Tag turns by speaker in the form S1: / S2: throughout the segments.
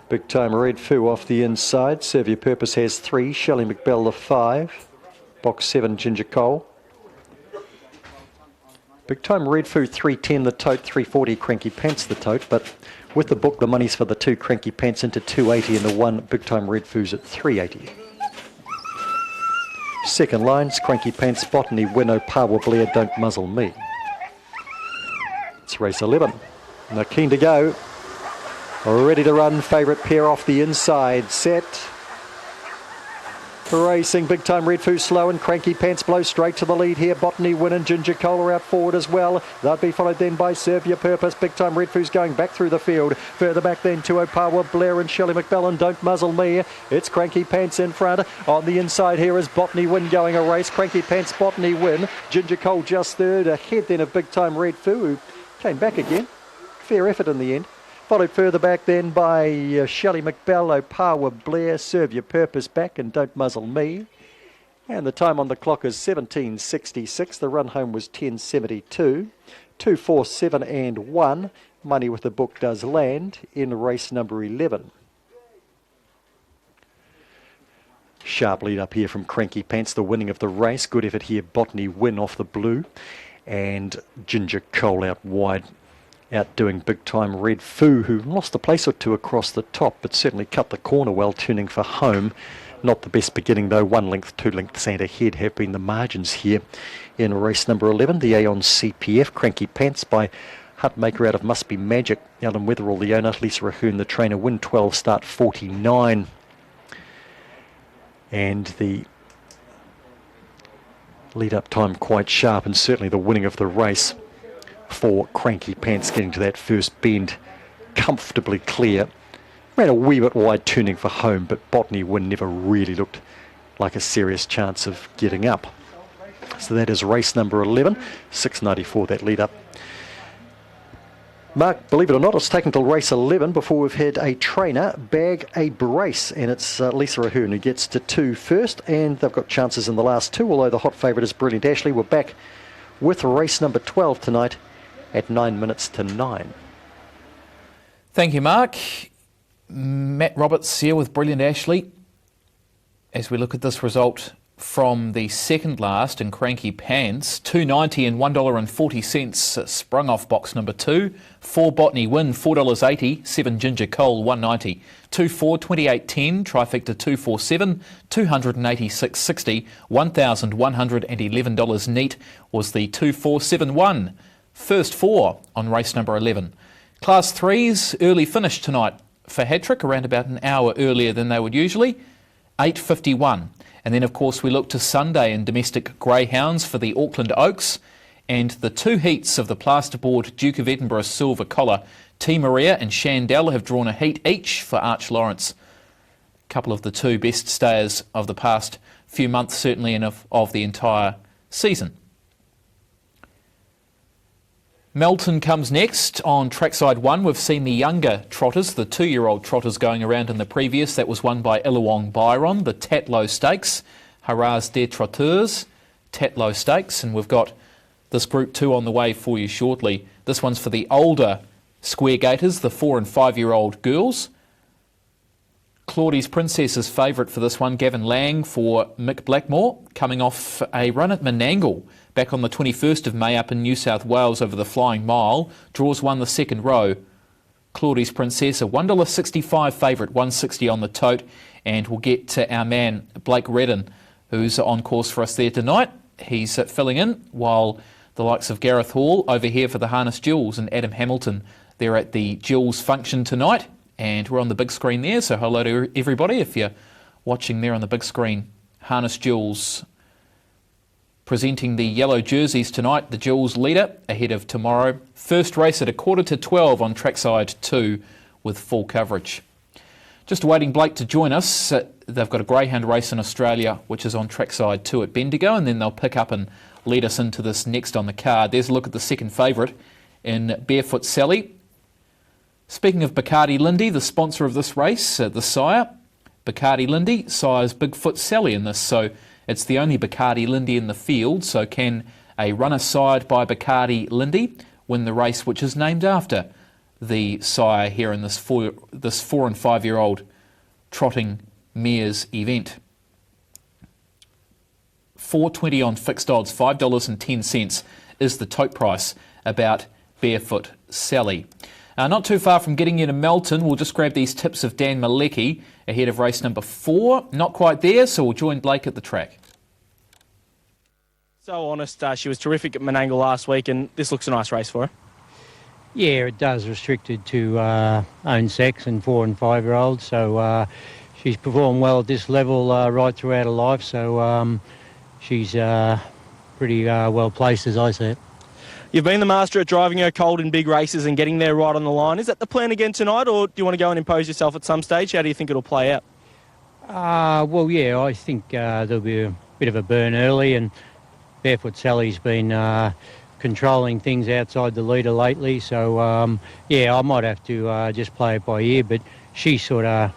S1: Big Time Red Foo off the inside. Serve Your Purpose has 3. Shelley McBell the 5. Box 7, Ginger Cole. Big Time Red Foo 310 the tote, 340 Cranky Pants the tote, but with the book the money's for the 2 Cranky Pants into 280 and the 1 Big Time Red Foo's at 380. Second lines, Cranky Pants, Botany, Winnow, Pawa Blair, Don't Muzzle Me. It's race 11. And they're keen to go. Ready to run, favourite pair off the inside. Set. Racing, Big Time Red Foo slow and Cranky Pants blow straight to the lead here. Botany, Win and Ginger Cole are out forward as well. They'll be followed then by Serve Your Purpose. Big Time Red Foo's going back through the field. Further back then to Opawa, Blair and Shelley McBell and Don't Muzzle Me. It's Cranky Pants in front. On the inside here is Botany Win going a race. Cranky Pants, Botany Win. Ginger Cole just third. Ahead then of Big Time Red Foo, who came back again. Fair effort in the end. Followed further back then by Shelley McBell, Opawa, Blair, Serve Your Purpose back and Don't Muzzle Me. And the time on the clock is 17:66. The run home was 10:72. 2, 4, 7 and 1. Money with the book does land in race number 11. Sharp lead up here from Cranky Pants, the winning of the race. Good effort here, Botany Win off the blue. And Ginger Cole out wide, outdoing Big Time Red Foo, who lost a place or two across the top, but certainly cut the corner well, turning for home. Not the best beginning though. 1 length, 2 lengths and ahead have been the margins here in race number 11. The Aeon CPF, Cranky Pants by Hutmaker out of Must Be Magic. Alan Wetherall, the owner. Lisa Rahun, the trainer. Win 12, start 49. And the lead up time quite sharp, and certainly the winning of the race for Cranky Pants, getting to that first bend comfortably clear. Ran a wee bit wide turning for home, but Botany Win never really looked like a serious chance of getting up. So that is race number 11, 6.94 that lead up. Mark, believe it or not, it's taken till race 11 before we've had a trainer bag a brace, and it's Lisa Ahern who gets to 2 first, and they've got chances in the last 2, although the hot favourite is Brilliant Ashley. We're back with race number 12 tonight at 9 minutes to 9.
S2: Thank you, Mark. Matt Roberts here with Brilliant Ashley as we look at this result from the second last in Cranky Pants. $2.90 and $1.40 sprung off box number 2. 4 Botany Win, $4.80. 7 Ginger Cole, $1.90. 2, 4, 28.10, trifecta 247, $286.60. $1,111 neat was the 2471. First 4 on race number 11. Class 3's early finish tonight for Hattrick, around about an hour earlier than they would usually, 8.51. And then, of course, we look to Sunday in domestic greyhounds for the Auckland Oaks and the 2 heats of the plasterboard Duke of Edinburgh Silver Collar. T. Maria and Shandell have drawn a heat each for Arch Lawrence. A couple of the 2 best stayers of the past few months, certainly, and of the entire season. Melton comes next on trackside 1. We've seen the younger trotters, the 2-year-old trotters going around in the previous. That was won by Illawong Byron, the Tatlow Stakes. Hurrahs des Trotteurs, Tatlow Stakes. And we've got this Group 2 on the way for you shortly. This one's for the older square gators, the 4 and 5-year-old girls. Claudie's Princess is favourite for this one. Gavin Lang for Mick Blackmore, coming off a run at Menangle back on the 21st of May up in New South Wales over the Flying Mile. Draws 1 the second row. Claudie's Princess, a $1.65 favourite, $1.60 on the tote. And we'll get to our man Blake Redden, who's on course for us there tonight. He's filling in while the likes of Gareth Hall over here for the Harness Jewels and Adam Hamilton, they're at the Jewels function tonight. And we're on the big screen there, so hello to everybody if you're watching there on the big screen. Harness Jewels presenting the yellow jerseys tonight, the Jewels leader ahead of tomorrow. First race at 11:45 on trackside 2 with full coverage. Just awaiting Blake to join us. They've got a greyhound race in Australia which is on trackside 2 at Bendigo, and then they'll pick up and lead us into this next on the card. There's a look at the second favourite in Barefoot Sally. Speaking of Bacardi Lindy, the sponsor of this race, the sire, Bacardi Lindy sires Bigfoot Sally in this, so it's the only Bacardi Lindy in the field. So can a runner sired by Bacardi Lindy win the race which is named after the sire here in this 4 and 5 year old trotting mares event. $4.20 on fixed odds, $5.10 is the tote price about Barefoot Sally. Not too far from getting you to Melton, we'll just grab these tips of Dan Malecki ahead of race number 4. Not quite there, so we'll join Blake at the track.
S3: So honest, she was terrific at Menangle last week, and this looks a nice race for her.
S4: Yeah, it does, restricted to own sex and 4 and 5 year olds, so she's performed well at this level right throughout her life, so she's pretty well placed as I see it.
S3: You've been the master at driving her cold in big races and getting there right on the line. Is that the plan again tonight, or do you want to go and impose yourself at some stage? How do you think it'll play out?
S4: Well, yeah, I think there'll be a bit of a burn early, and Barefoot Sally's been controlling things outside the leader lately, so yeah, I might have to just play it by ear, but she's sort of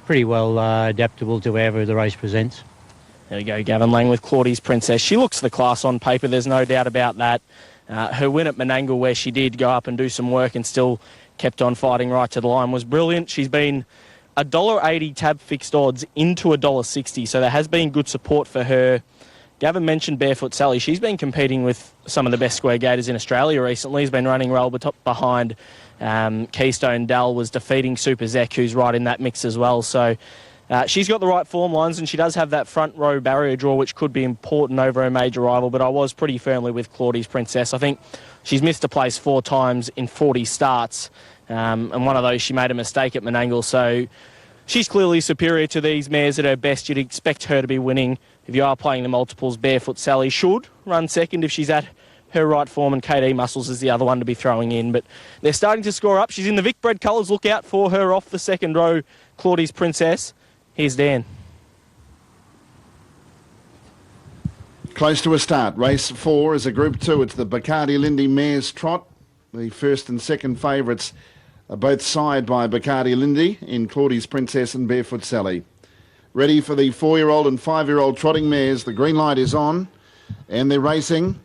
S4: pretty well adaptable to whatever the race presents.
S3: There we go, Gavin Lang with Claudie's Princess. She looks the class on paper, there's no doubt about that. Her win at Menangle, where she did go up and do some work and still kept on fighting right to the line, was brilliant. She's been $1.80 tab fixed odds into $1.60, so there has been good support for her. Gavin mentioned Barefoot Sally. She's been competing with some of the best square gators in Australia recently. Has been running well behind Keystone Dell, was defeating Super Zek, who's right in that mix as well. So she's got the right form lines, and she does have that front row barrier draw, which could be important over her major rival, but I was pretty firmly with Claudie's Princess. I think she's missed a place 4 times in 40 starts, and one of those she made a mistake at Menangle, so she's clearly superior to these mares at her best. You'd expect her to be winning. If you are playing the multiples, Barefoot Sally should run second if she's at her right form, and KD Muscles is the other one to be throwing in. But they're starting to score up. She's in the Vic Bred colours. Look out for her off the second row, Claudie's Princess. Here's Dan.
S5: Close to a start. Race 4 is a Group 2. It's the Bacardi Lindy Mares Trot. The first and second favourites are both side by Bacardi Lindy in Claudie's Princess and Barefoot Sally. Ready for the 4-year-old and 5-year-old trotting mares. The green light is on and they're racing.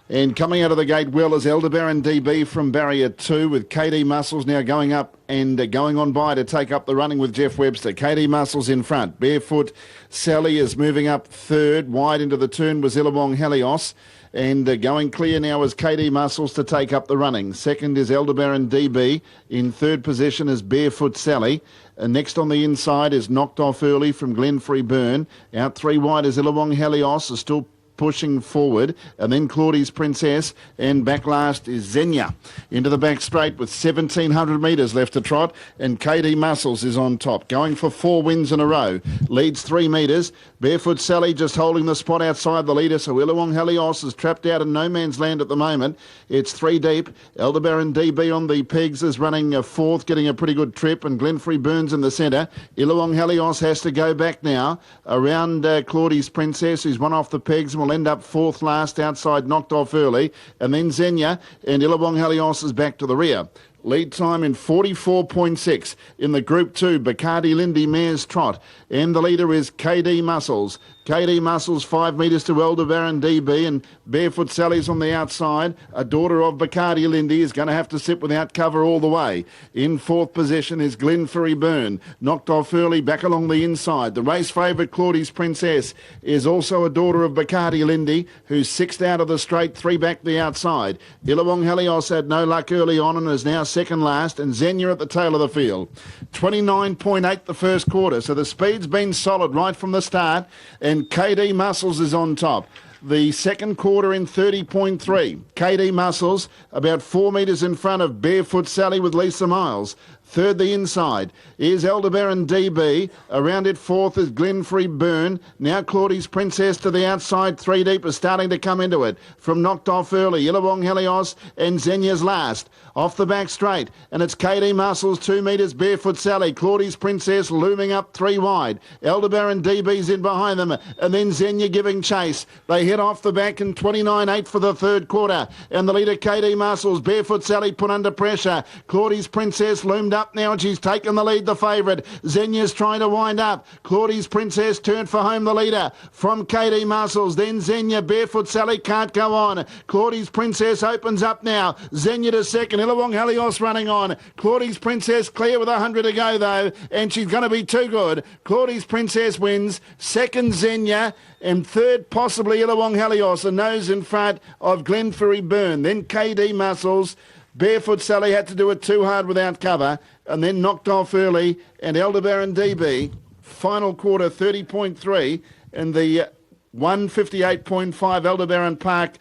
S5: And coming out of the gate well is Elderbaron DB from barrier 2, with KD Muscles now going up and going on by to take up the running with Jeff Webster. KD Muscles in front. Barefoot Sally is moving up third. Wide into the turn was Illawong Helios. And going clear now is KD Muscles to take up the running. Second is Elderbaron DB. In third position is Barefoot Sally. Next on the inside is Knocked Off Early from Glenfrey Burn. Out 3 wide is Illawong Helios, is still pushing forward, and then Claudie's Princess, and back last is Xenia. Into the back straight with 1,700 metres left to trot, and KD Muscles is on top, going for 4 wins in a row. Leads 3 metres. Barefoot Sally just holding the spot outside the leader, so Illawong Helios is trapped out in no man's land at the moment. It's 3 deep. Elderbaron DB on the pegs is running fourth, getting a pretty good trip, and Glenfrey Burns in the centre. Illawong Helios has to go back now around Claudie's Princess, who's one off the pegs and will end up fourth last outside Knocked Off Early, and then Xenia and Illawong Helios is back to the rear. Lead time in 44.6 in the Group 2 Bacardi Lindy Mares Trot, and the leader is KD Muscles. KD Muscles 5 metres to Elderbaron DB, and Barefoot Sally's on the outside. A daughter of Bacardi Lindy is going to have to sit without cover all the way. In fourth position is Glenfrey Burn. Knocked Off Early back along the inside. The race favourite Claudie's Princess is also a daughter of Bacardi Lindy, who's 6th out of the straight, 3 back the outside. Illawong Helios had no luck early on and is now second last, and Xenia at the tail of the field. 29.8 the first quarter, so the speed's been solid right from the start, and KD Muscles is on top. The second quarter in 30.3. KD Muscles about 4 metres in front of Barefoot Sally with Lisa Miles. Third the inside is Elderbaron DB. Around it fourth is Glenfrey Burn. Now Claudie's Princess to the outside. 3 deep is starting to come into it. From Knocked Off Early, Illawong Helios and Xenia's last. Off the back straight, and it's KD Muscles 2 metres. Barefoot Sally, Claudie's Princess looming up 3 wide. Elderbaron DB's in behind them, and then Xenia giving chase. They hit off the back in 29.8 for the third quarter, and the leader KD Muscles. Barefoot Sally put under pressure. Claudie's Princess loomed up up now and she's taken the lead, the favourite. Zenya's trying to wind up. Claudie's Princess turned for home, the leader from KD Muscles. Then Zenya, Barefoot Sally can't go on. Claudie's Princess opens up now. Zenya to second. Illawong Helios running on. Claudie's Princess clear with 100 to go though, and she's going to be too good. Claudie's Princess wins. Second Zenya, and third possibly Illawong Helios, a nose in front of Glenferrie Burn. Then KD Muscles. Barefoot Sally had to do it too hard without cover and then knocked off early, and Aldebaran DB final quarter 30.3 and the 158.5 Aldebaran Park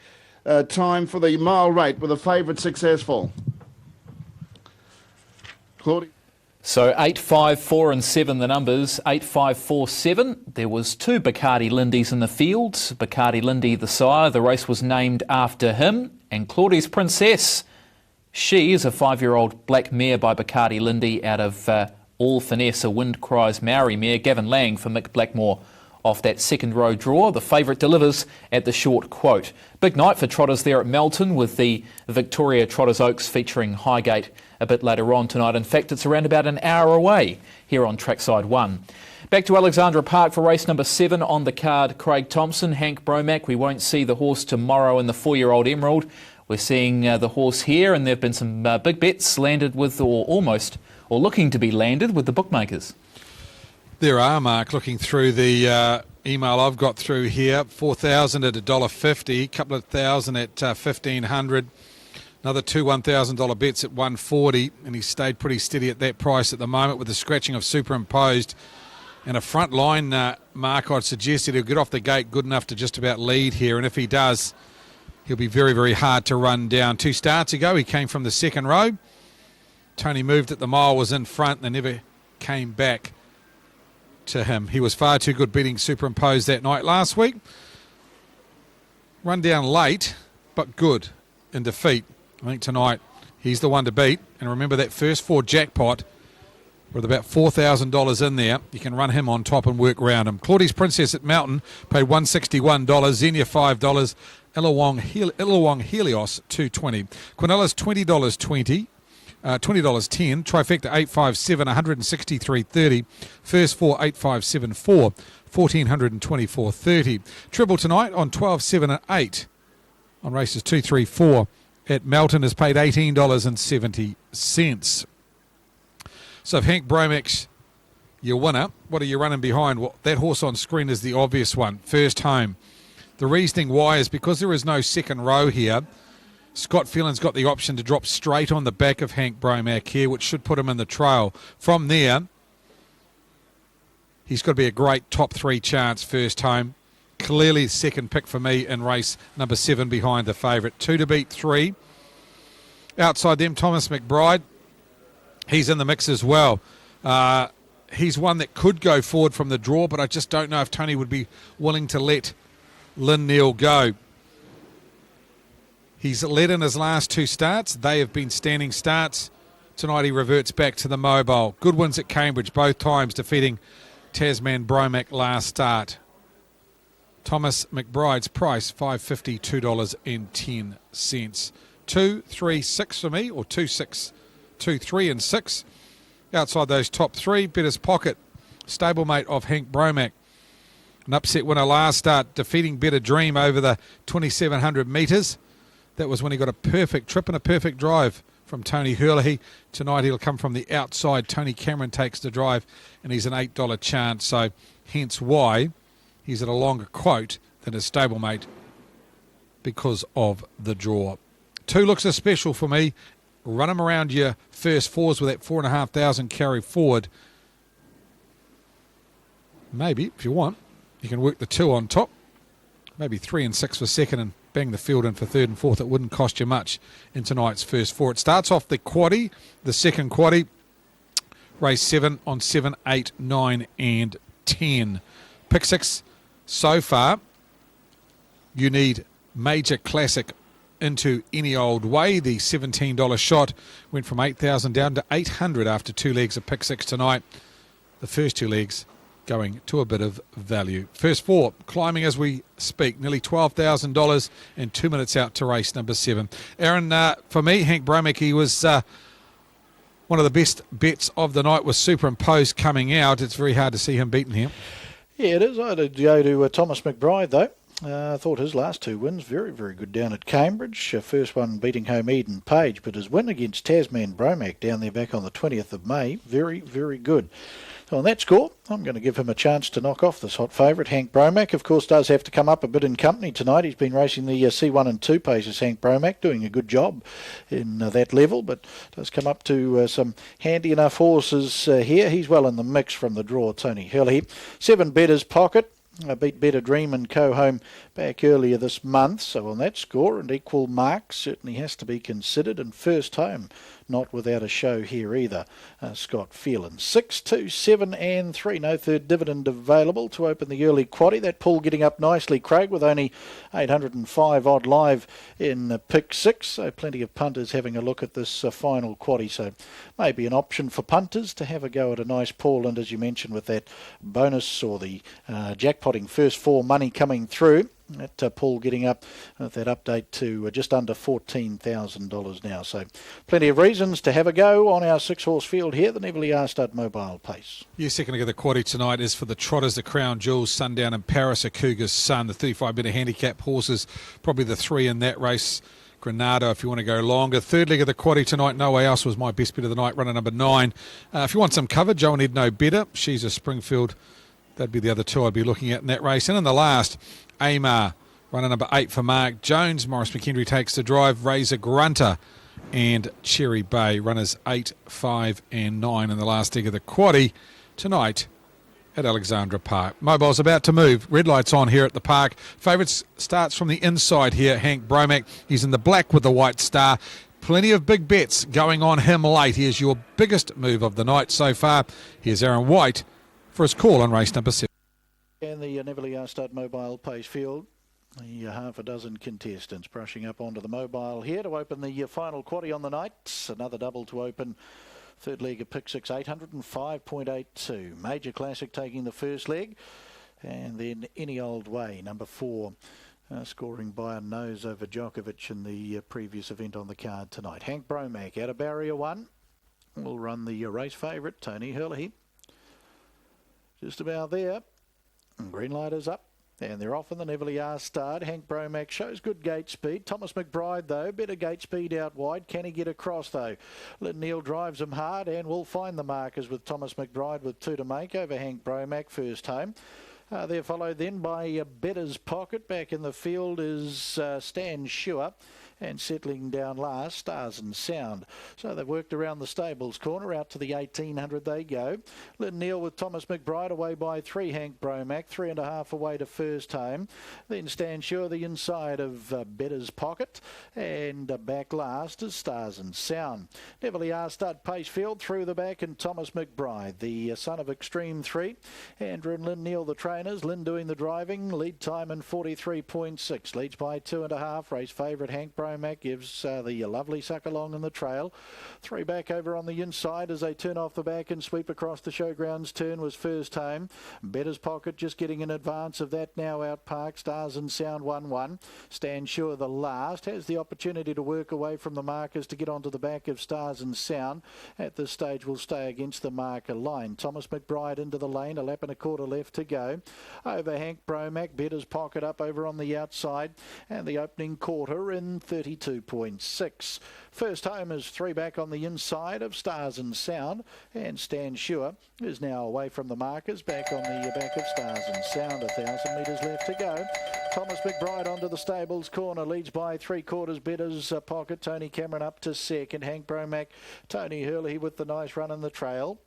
S5: time for the mile rate with a favourite successful. Claudia.
S2: So 8, 5, 4 and 7 the numbers. 8, 5, 4, 7. There was 2 Bacardi Lindies in the field. Bacardi Lindy the sire. The race was named after him. And Claudie's Princess, she is a 5-year-old black mare by Bacardi Lindy out of All Finesse, a Wind Cries Maori mare. Gavin Lang for Mick Blackmore off that second row draw. The favourite delivers at the short quote. Big night for trotters there at Melton with the Victoria Trotters Oaks featuring Highgate a bit later on tonight. In fact, it's around about an hour away here on Trackside 1. Back to Alexandra Park for race number 7 on the card. Craig Thompson, Hank Bromack. We won't see the horse tomorrow in the 4-year-old Emerald. We're seeing the horse here, and there have been some big bets landed with, or almost, or looking to be landed with the bookmakers.
S6: There are, Mark, looking through the email I've got through here. 4,000 at $1.50, a couple of thousand at 1,500, another two $1,000 bets at 140, and he stayed pretty steady at that price at the moment with the scratching of Superimposed. And a front line, Mark, I'd suggest that he'll get off the gate good enough to just about lead here, and if he does, he'll be very, very hard to run down. 2 starts ago, he came from the second row. Tony moved at the mile, was in front, and they never came back to him. He was far too good beating Superimposed that night last week. Run down late, but good in defeat. I think tonight he's the one to beat. And remember that first 4 jackpot with about $4,000 in there. You can run him on top and work around him. Claudie's Princess at Mountain paid $161. Xenia $5. Illawong Helios $2.20. Quinella $20.20. $20.10. Trifecta 857, 163.30. First 4 8574, 1424.30. Triple tonight on 12, 7 and 8 on races 2, 3, 4 at Melton is paid $18.70. So if Hank Bromack's your winner, what are you running behind? Well, that horse on screen is the obvious one. First Home. The reasoning why is because there is no second row here. Scott Phelan's got the option to drop straight on the back of Hank Bromack here, which should put him in the trail. From there, he's got to be a great top 3 chance. First Home. Clearly second pick for me in race number 7 behind the favourite. 2 to beat 3. Outside them, Thomas McBride. He's in the mix as well. He's one that could go forward from the draw, but I just don't know if Tony would be willing to let Lynn Neal go. He's led in his last 2 starts. They have been standing starts. Tonight he reverts back to the mobile. Good wins at Cambridge, both times defeating Tasman Bromack last start. Thomas McBride's price, $5.50, $2.10. 2, 3, 6 for me, or 2, 6, 2, 3 and 6. Outside those top 3, Better's Pocket, stablemate of Hank Bromack. An upset winner last start, defeating Better Dream over the 2,700 metres. That was when he got a perfect trip and a perfect drive from Tony Hurley. Tonight he'll come from the outside. Tony Cameron takes the drive, and he's an $8 chance. So hence why he's at a longer quote than his stablemate because of the draw. 2 looks a special for me. Run him around your first 4s with that 4,500 carry forward. Maybe, if you want, you can work the 2 on top. Maybe 3 and 6 for second and bang the field in for third and fourth. It wouldn't cost you much in tonight's first 4. It starts off the quaddie, the second quaddie. Race 7 on 7, 8, 9 and 10. Pick 6 so far. You need Major Classic into Any Old Way. The $17 shot went from 8,000 down to 800 after 2 legs of pick 6 tonight. The first 2 legs going to a bit of value. First 4 climbing as we speak, nearly $12,000 and 2 minutes out to race number 7. Aaron, for me, Hank Bromack, he was one one of the best bets of the night was Superimposed coming out. It's very hard to see him beaten here.
S7: Yeah, it is. I did go to Thomas McBride, though. I thought his last two wins, very, very good down at Cambridge. First one beating home Eden Page, but his win against Tasman Bromac down there back on the 20th of May, very, very good. So on that score, I'm going to give him a chance to knock off this hot favourite, Hank Bromac. Of course, does have to come up a bit in company tonight. He's been racing the C1 and 2 paces, Hank Bromac, doing a good job in that level, but does come up to some handy enough horses here. He's well in the mix from the draw, Tony Hurley. 7 Better's Pocket. Beat Better Dream and Co home back earlier this month, so on that score and equal marks certainly has to be considered, and first home not without a show here either. Scott Phelan 6, 2, 7 and 3, no third dividend available to open the early quaddie. That pull getting up nicely, Craig, with only 805 odd live in pick 6, so plenty of punters having a look at this final quaddie, so maybe an option for punters to have a go at a nice pull, and as you mentioned with that bonus or the jackpotting first 4 money coming through, that pool getting up with that update to just under $14,000 now. So plenty of reasons to have a go on our 6-horse field here, the Neverly R Stud Mobile Pace.
S6: Your second of the quaddie tonight is for the Trotters, the Crown Jewels, Sundown and Paris, a Cougar's Son. The 35-better handicap horses, probably the 3 in that race. Granada, if you want to go longer. Third leg of the quaddie tonight, No Way Else was my best bet of the night, runner number 9. If you want some cover, Joe and Ed Know Better. She's a Springfield. That'd be the other 2 I'd be looking at in that race. And in the last, Amar, runner number 8 for Mark Jones. Morris McHenry takes the drive. Razor Grunter and Cherry Bay, runners 8, 5 and 9 in the last leg of the quaddie tonight at Alexandra Park. Mobile's about to move. Red light's on here at the park. Favourites starts from the inside here. Hank Bromac. He's in the black with the white star. Plenty of big bets going on him late. Here's your biggest move of the night so far. Here's Aaron White for his call on race number 7.
S7: And the Neverly R Stud Mobile Pace field. The half a dozen contestants brushing up onto the mobile here to open the final quaddie on the night. Another double to open. Third leg of pick 6, 805.82. Major Classic taking the first leg. And then Any Old Way, number 4, scoring by a nose over Djokovic in the previous event on the card tonight. Hank Bromac out of barrier 1. Will run the race favourite, Tony Hurley. Just about there. Green light is up. And they're off in the Neverly R Stud. Hank Bromac shows good gate speed. Thomas McBride, though, better gate speed out wide. Can he get across, though? Lynn Neal drives him hard and will find the markers with Thomas McBride with 2 to make over Hank Bromac first home. They're followed then by Better's Pocket. Back in the field is Stan Schuer. And settling down last, Stars and Sound. So they've worked around the stables corner. Out to the 1800 they go. Lynn Neal with Thomas McBride away by 3. Hank Bromac, 3.5 away to first home. Then Stan Sure the inside of Better's Pocket. And back last is Stars and Sound. Neverly R Stud Pace field through the back, and Thomas McBride, the son of Extreme 3. Andrew and Lynn Neal the trainers. Lynn doing the driving. Lead time in 43.6. Leads by 2.5. Race favourite Hank Bromac gives the lovely suck along in the trail. 3 back over on the inside as they turn off the back and sweep across the showgrounds turn was first home. Better's Pocket just getting in advance of that now out park. Stars and Sound 1-1. Stand Sure the last has the opportunity to work away from the markers to get onto the back of Stars and Sound. At this stage will stay against the marker line. Thomas McBride into the lane, a lap and a quarter left to go. Over Hank Bromac, Better's Pocket up over on the outside, and the opening quarter in 32.6. First home is 3 back on the inside of Stars and Sound, and Stan Sure is now away from the markers, back on the back of Stars and Sound. 1,000 metres left to go. Thomas McBride onto the stables corner, leads by 3/4. Better's Pocket. Tony Cameron up to second. Hank Bromac, Tony Hurley with the nice run in the trail.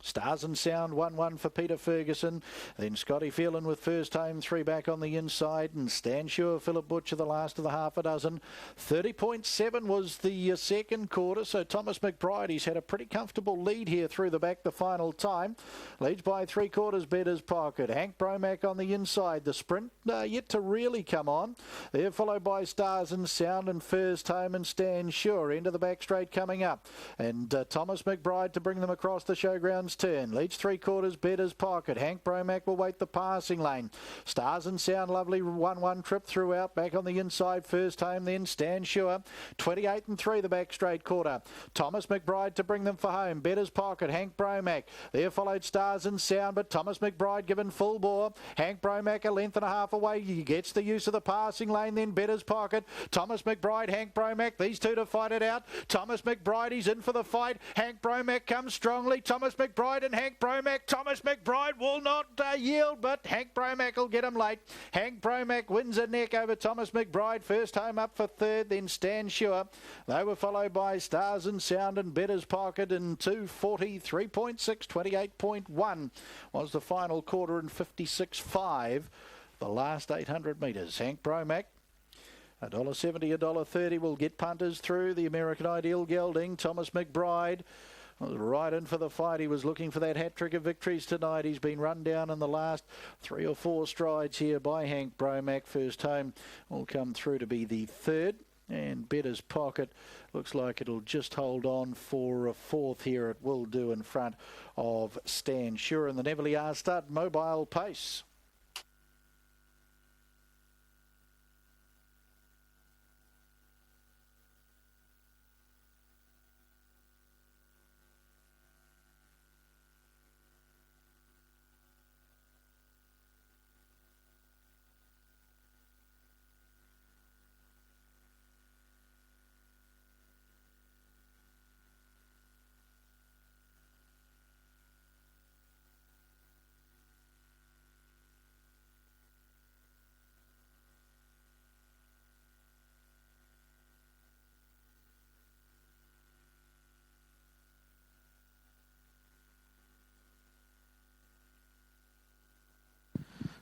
S7: Stars and Sound 1-1 for Peter Ferguson. Then Scotty Phelan with first home, 3 back on the inside, and Stan Sure, Philip Butcher the last of the half a dozen. 30.7 was the second quarter, so Thomas McBride, he's had a pretty comfortable lead here through the back the final time. Leads by 3/4. Better's Pocket. Hank Bromac on the inside. The sprint yet to really come on. They're followed by Stars and Sound and first home, and Stan Sure into the back straight coming up. And Thomas McBride to bring them across the showground comes turn. Leads 3/4 Better's Pocket. Hank Bromack will wait the passing lane. Stars and Sound Lovely 1-1 trip throughout. Back on the inside first home then Stand Sure. 28 and 3 the back straight quarter. Thomas McBride to bring them for home. Better's Pocket. Hank Bromack. There followed Stars and Sound, but Thomas McBride given full bore. Hank Bromack a length and a half away. He gets the use of the passing lane then Better's Pocket. Thomas McBride, Hank Bromack. These two to fight it out. Thomas McBride, he's in for the fight. Hank Bromack comes strongly. Thomas McBride and Hank Bromack. Thomas McBride will not yield, but Hank Bromack will get him late. Hank Bromack wins a neck over Thomas McBride. First home up for third, then Stand Sure. They were followed by Stars and Sound and Better's Pocket in 2:43.6, 28.1 was the final quarter and 56.5 the last 800 metres. Hank Bromack, $1.70, $1.30 will get punters through. The American Ideal gelding. Thomas McBride was right in for the fight. He was looking for that hat-trick of victories tonight. He's been run down in the last 3 or 4 strides here by Hank Bromack. First home will come through to be the third. And Better's Pocket looks like it'll just hold on for a fourth here. It will do in front of Stand Sure in the Neville Stud Mobile Pace.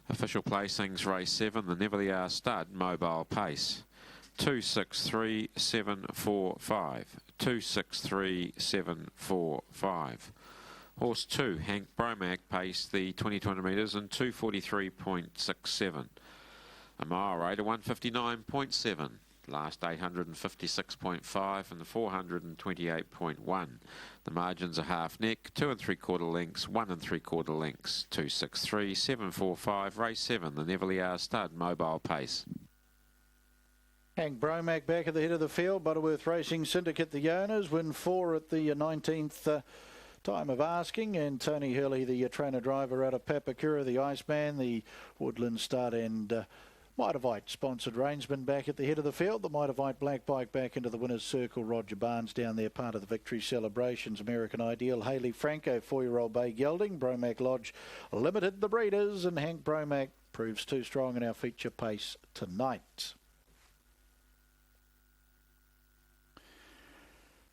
S8: Official placings, race 7, the Neville Stud Mobile Pace. 263.745. 263.745. Horse 2, Hank Bromack, paced the 2200 metres in 243.67. A mile rate of 159.7. Last 856.5 and the 428.1. The margins are half neck, 2 3/4 lengths, 1 3/4 lengths. 263.745, race 7, the Neville Stud Mobile Pace.
S7: Hank Bromack back at the head of the field. Butterworth Racing Syndicate, the owners, win 4 at the 19th time of asking. And Tony Hurley, the trainer driver out of Papakura, the Iceman, the Woodland Stud, and Mitavite sponsored Rainsman back at the head of the field. The Mitavite Black Bike back into the winner's circle. Roger Barnes down there, part of the victory celebrations. American Ideal, Hayley Franco, 4-year-old bay gelding. Bromack Lodge limited the breeders, and Hank Bromack proves too strong in our feature pace tonight.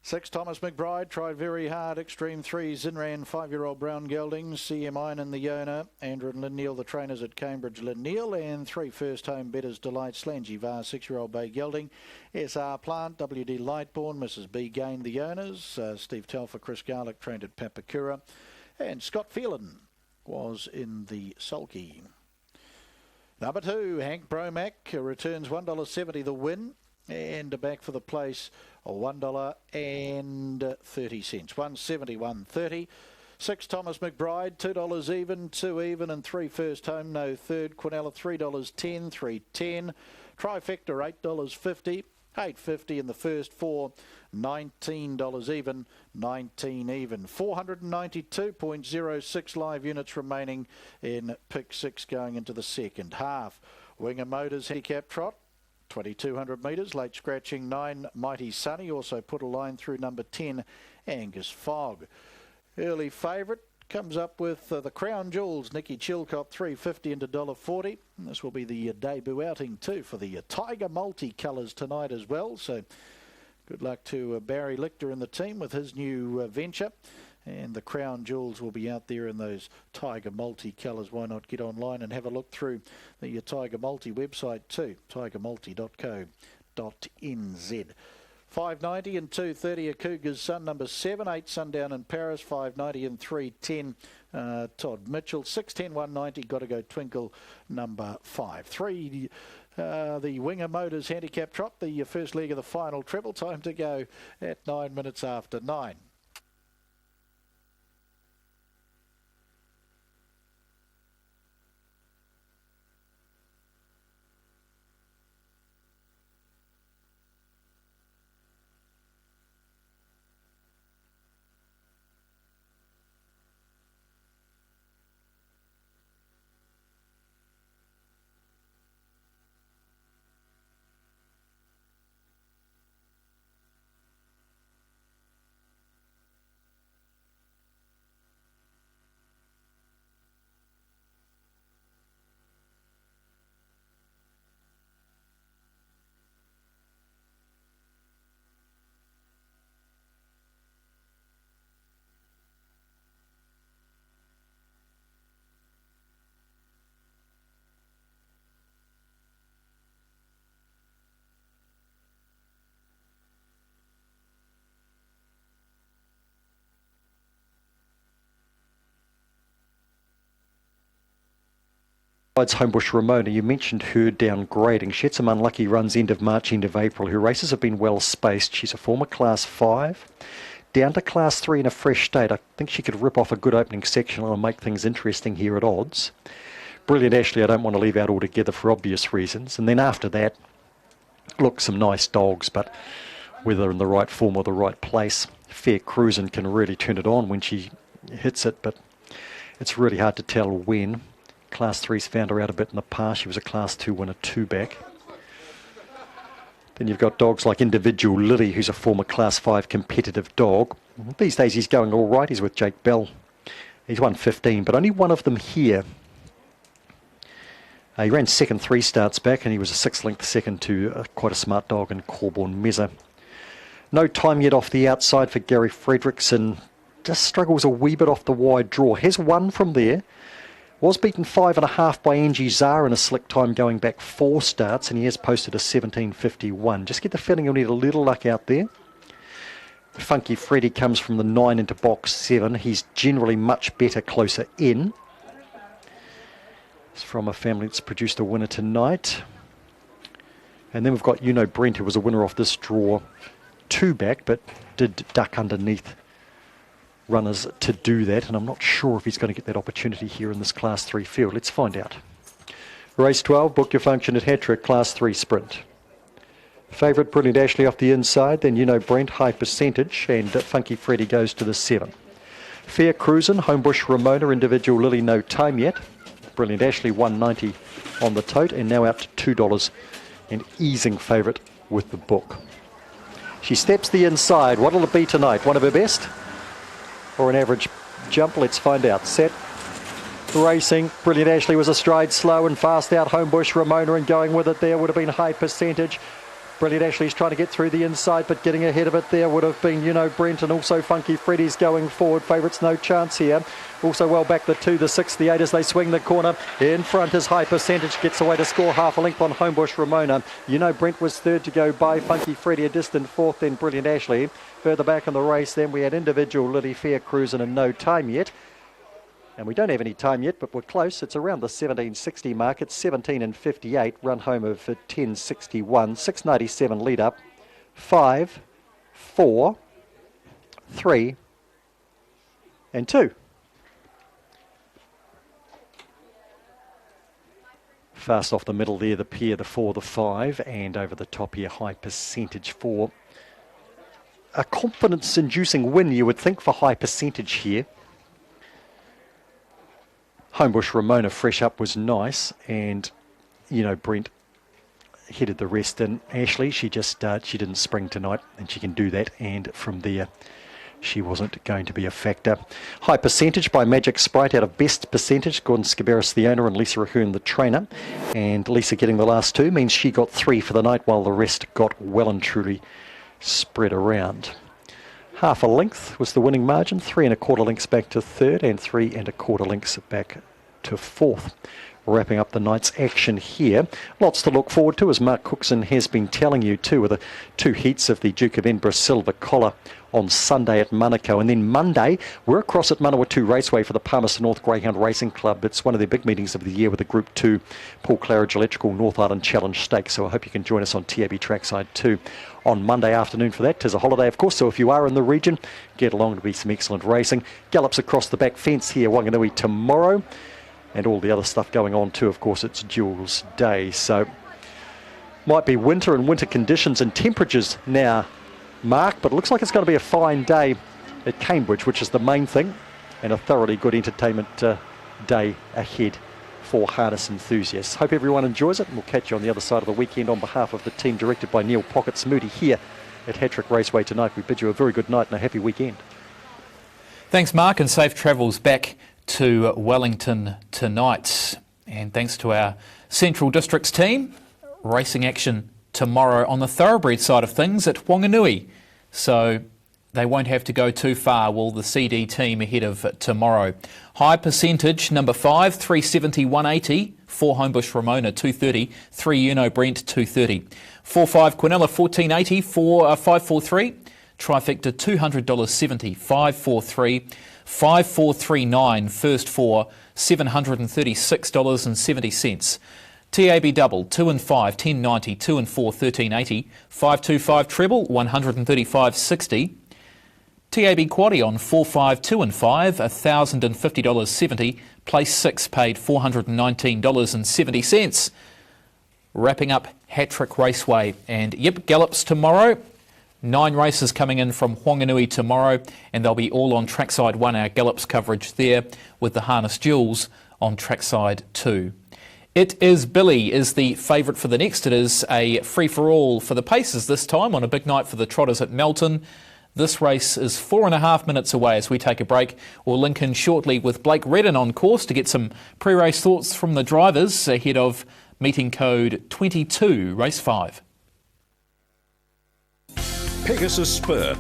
S7: 6, Thomas McBride, tried very hard. Extreme 3, Zinran, 5-year-old brown geldings. CM Einen, the owner. Andrew and Lynn Neal, the trainers at Cambridge. Lynn Neal. And 3, First Home Better's Delight. Slangy Var, 6-year-old bay gelding. SR Plant, WD Lightbourne, Mrs. B Gain, the owners. Steve Telfer, Chris Garlick, trained at Papakura. And Scott Phelan was in the sulky. Number 2, Hank Bromack, returns $1.70 the win. And back for the place, $1.30. 170, 130. 6, Thomas McBride, $2 even, 2 even, and 3 First Home, no third. Quinella, $3.10, 3.10. Trifecta, $8.50. 8.50 in the first 4, $19 even, 19 even. 492.06 live units remaining in pick 6 going into the second half. Winger Motors handicap trot. 2,200 metres, late scratching 9, Mighty Sunny, also put a line through number 10, Angus Fogg. Early favourite comes up with the Crown Jewels, Nicky Chilcott, $3.50 into $1.40. And this will be the debut outing too for the Tiger multicolours tonight as well. So good luck to Barry Lichter and the team with his new venture. And the Crown Jewels will be out there in those Tiger multicolours. Why not get online and have a look through the Tiger Multi website too, tigermulti.co.nz. 5.90 and 2.30 a Cougar's Sun, number 7. 8 Sundown in Paris, 5.90 and 3.10 Todd Mitchell. 6.10, 1.90, Gotta Go Twinkle, number 5. 3 the Winger Motors handicap trot, the first leg of the final treble. Time to go at 9 minutes after 9.
S1: Homebush Ramona, you mentioned her downgrading. She had some unlucky runs end of March, end of April. Her races have been well spaced. She's a former Class 5, down to Class 3 in a fresh state. I think she could rip off a good opening section and make things interesting here at odds. Brilliant Ashley, I don't want to leave out altogether for obvious reasons. And then after that, look, some nice dogs, but whether in the right form or the right place. Fair Cruisin' can really turn it on when she hits it, but it's really hard to tell when. Class 3's found her out a bit in the past. She was a Class 2 winner, 2 back. Then you've got dogs like Individual Lily, who's a former Class 5 competitive dog. These days he's going all right. He's with Jake Bell. He's won 15, but only one of them here. He ran second 3 starts back, and he was a 6-length second to quite a smart dog in Corborn Mezza. No time yet off the outside for Gary Fredrickson. Just struggles a wee bit off the wide draw. Has won from there. Was beaten 5.5 by Angie Zar in a slick time going back 4 starts, and he has posted a 17.51. Just get the feeling he'll need a little luck out there. Funky Freddy comes from the 9 into box 7. He's generally much better closer in. It's from a family that's produced a winner tonight. And then we've got Brent, who was a winner off this draw 2 back, but did duck underneath runners to do that, and I'm not sure if he's going to get that opportunity here in this Class 3 field. Let's find out. Race 12, book your function at Hattrick, Class 3 Sprint. Favourite, Brilliant Ashley off the inside, then Brent, high percentage, and Funky Freddy goes to the 7. Fair Cruisin', Homebush Ramona, Individual Lily, no time yet. Brilliant Ashley, 190 on the tote, and now out to $2, and easing favourite with the book. She steps the inside. What'll it be tonight? One of her best? Or an average jump? Let's find out. Set. Racing. Brilliant Ashley was astride, slow and fast out. Homebush Ramona, and going with it there would have been high percentage. Brilliant Ashley's trying to get through the inside, but getting ahead of it there would have been, Brent, and also Funky Freddy's going forward. Favourites no chance here. Also well back the 2, the 6, the 8 as they swing the corner. In front is high percentage, gets away to score half a length on Homebush Ramona. Brent was third to go by. Funky Freddy a distant 4th, then Brilliant Ashley. Further back in the race, then we had Individual Lily, Fair Cruisin', and no time yet. And we don't have any time yet, but we're close. It's around the 17.60 mark. It's 17.58, run home of 10.61, 6.97 lead up. 5, 4, 3, and 2. Fast off the middle there, the pair, the 4, the 5, and over the top here, high percentage for a confidence-inducing win, you would think, for high percentage here. Homebush Ramona fresh up was nice, and Brent headed the rest in. Ashley, she didn't spring tonight, and she can do that, and from there she wasn't going to be a factor. High percentage by Magic Sprite out of best percentage. Gordon Scabaris, the owner, and Lisa Ahern, the trainer. And Lisa getting the last 2 means she got 3 for the night, while the rest got well and truly spread around. Half a length was the winning margin. 3 1/4 lengths back to 3rd, and 3 1/4 lengths back to 4th. Wrapping up the night's action here. Lots to look forward to, as Mark Cookson has been telling you too, with the 2 heats of the Duke of Edinburgh Silver Collar on Sunday at Manukau. And then Monday, we're across at Manawatu Raceway for the Palmerston North Greyhound Racing Club. It's one of their big meetings of the year with the Group 2 Paul Claridge Electrical North Island Challenge Stakes. So I hope you can join us on TAB Trackside too on Monday afternoon for that. 'Tis a holiday, of course, so if you are in the region, get along to be some excellent racing. Gallops across the back fence here, Wanganui tomorrow. And all the other stuff going on too. Of course, it's Jules Day. So might be winter and winter conditions and temperatures now, Mark, but it looks like it's going to be a fine day at Cambridge, which is the main thing, and a thoroughly good entertainment day ahead for harness enthusiasts. Hope everyone enjoys it, and we'll catch you on the other side of the weekend. On behalf of the team directed by Neil Pockets Moody here at Hattrick Raceway tonight, we bid you a very good night and a happy weekend.
S2: Thanks, Mark, and safe travels back to Wellington tonight. And thanks to our Central Districts team. Racing action tomorrow on the thoroughbred side of things at Wanganui. So they won't have to go too far, will the CD team ahead of tomorrow. High percentage, number 5, 370, 180. 4 Homebush Ramona, 230. 3 Brent, 230. 4-5 Quinella, 1480. 543. Trifecta, $200.70. 543. 5439, first for $736.70. TAB double, 2 and 5, 10.90, 2 and 4, 13.80, 525 treble, 135.60. TAB quaddie on 4, 5, 2 and 5, $1,050.70. Place 6 paid $419.70. Wrapping up Hat-Trick Raceway, and gallops tomorrow. 9 races coming in from Whanganui tomorrow, and they'll be all on trackside 1, our gallops coverage there, with the harness jewels on trackside 2. It Is Billy is the favourite for the next. It is a free-for-all for the paces this time on a big night for the trotters at Melton. This race is 4.5 minutes away as we take a break. We'll link in shortly with Blake Redden on course to get some pre-race thoughts from the drivers ahead of meeting code 22, race 5.
S9: Pegasus Spur.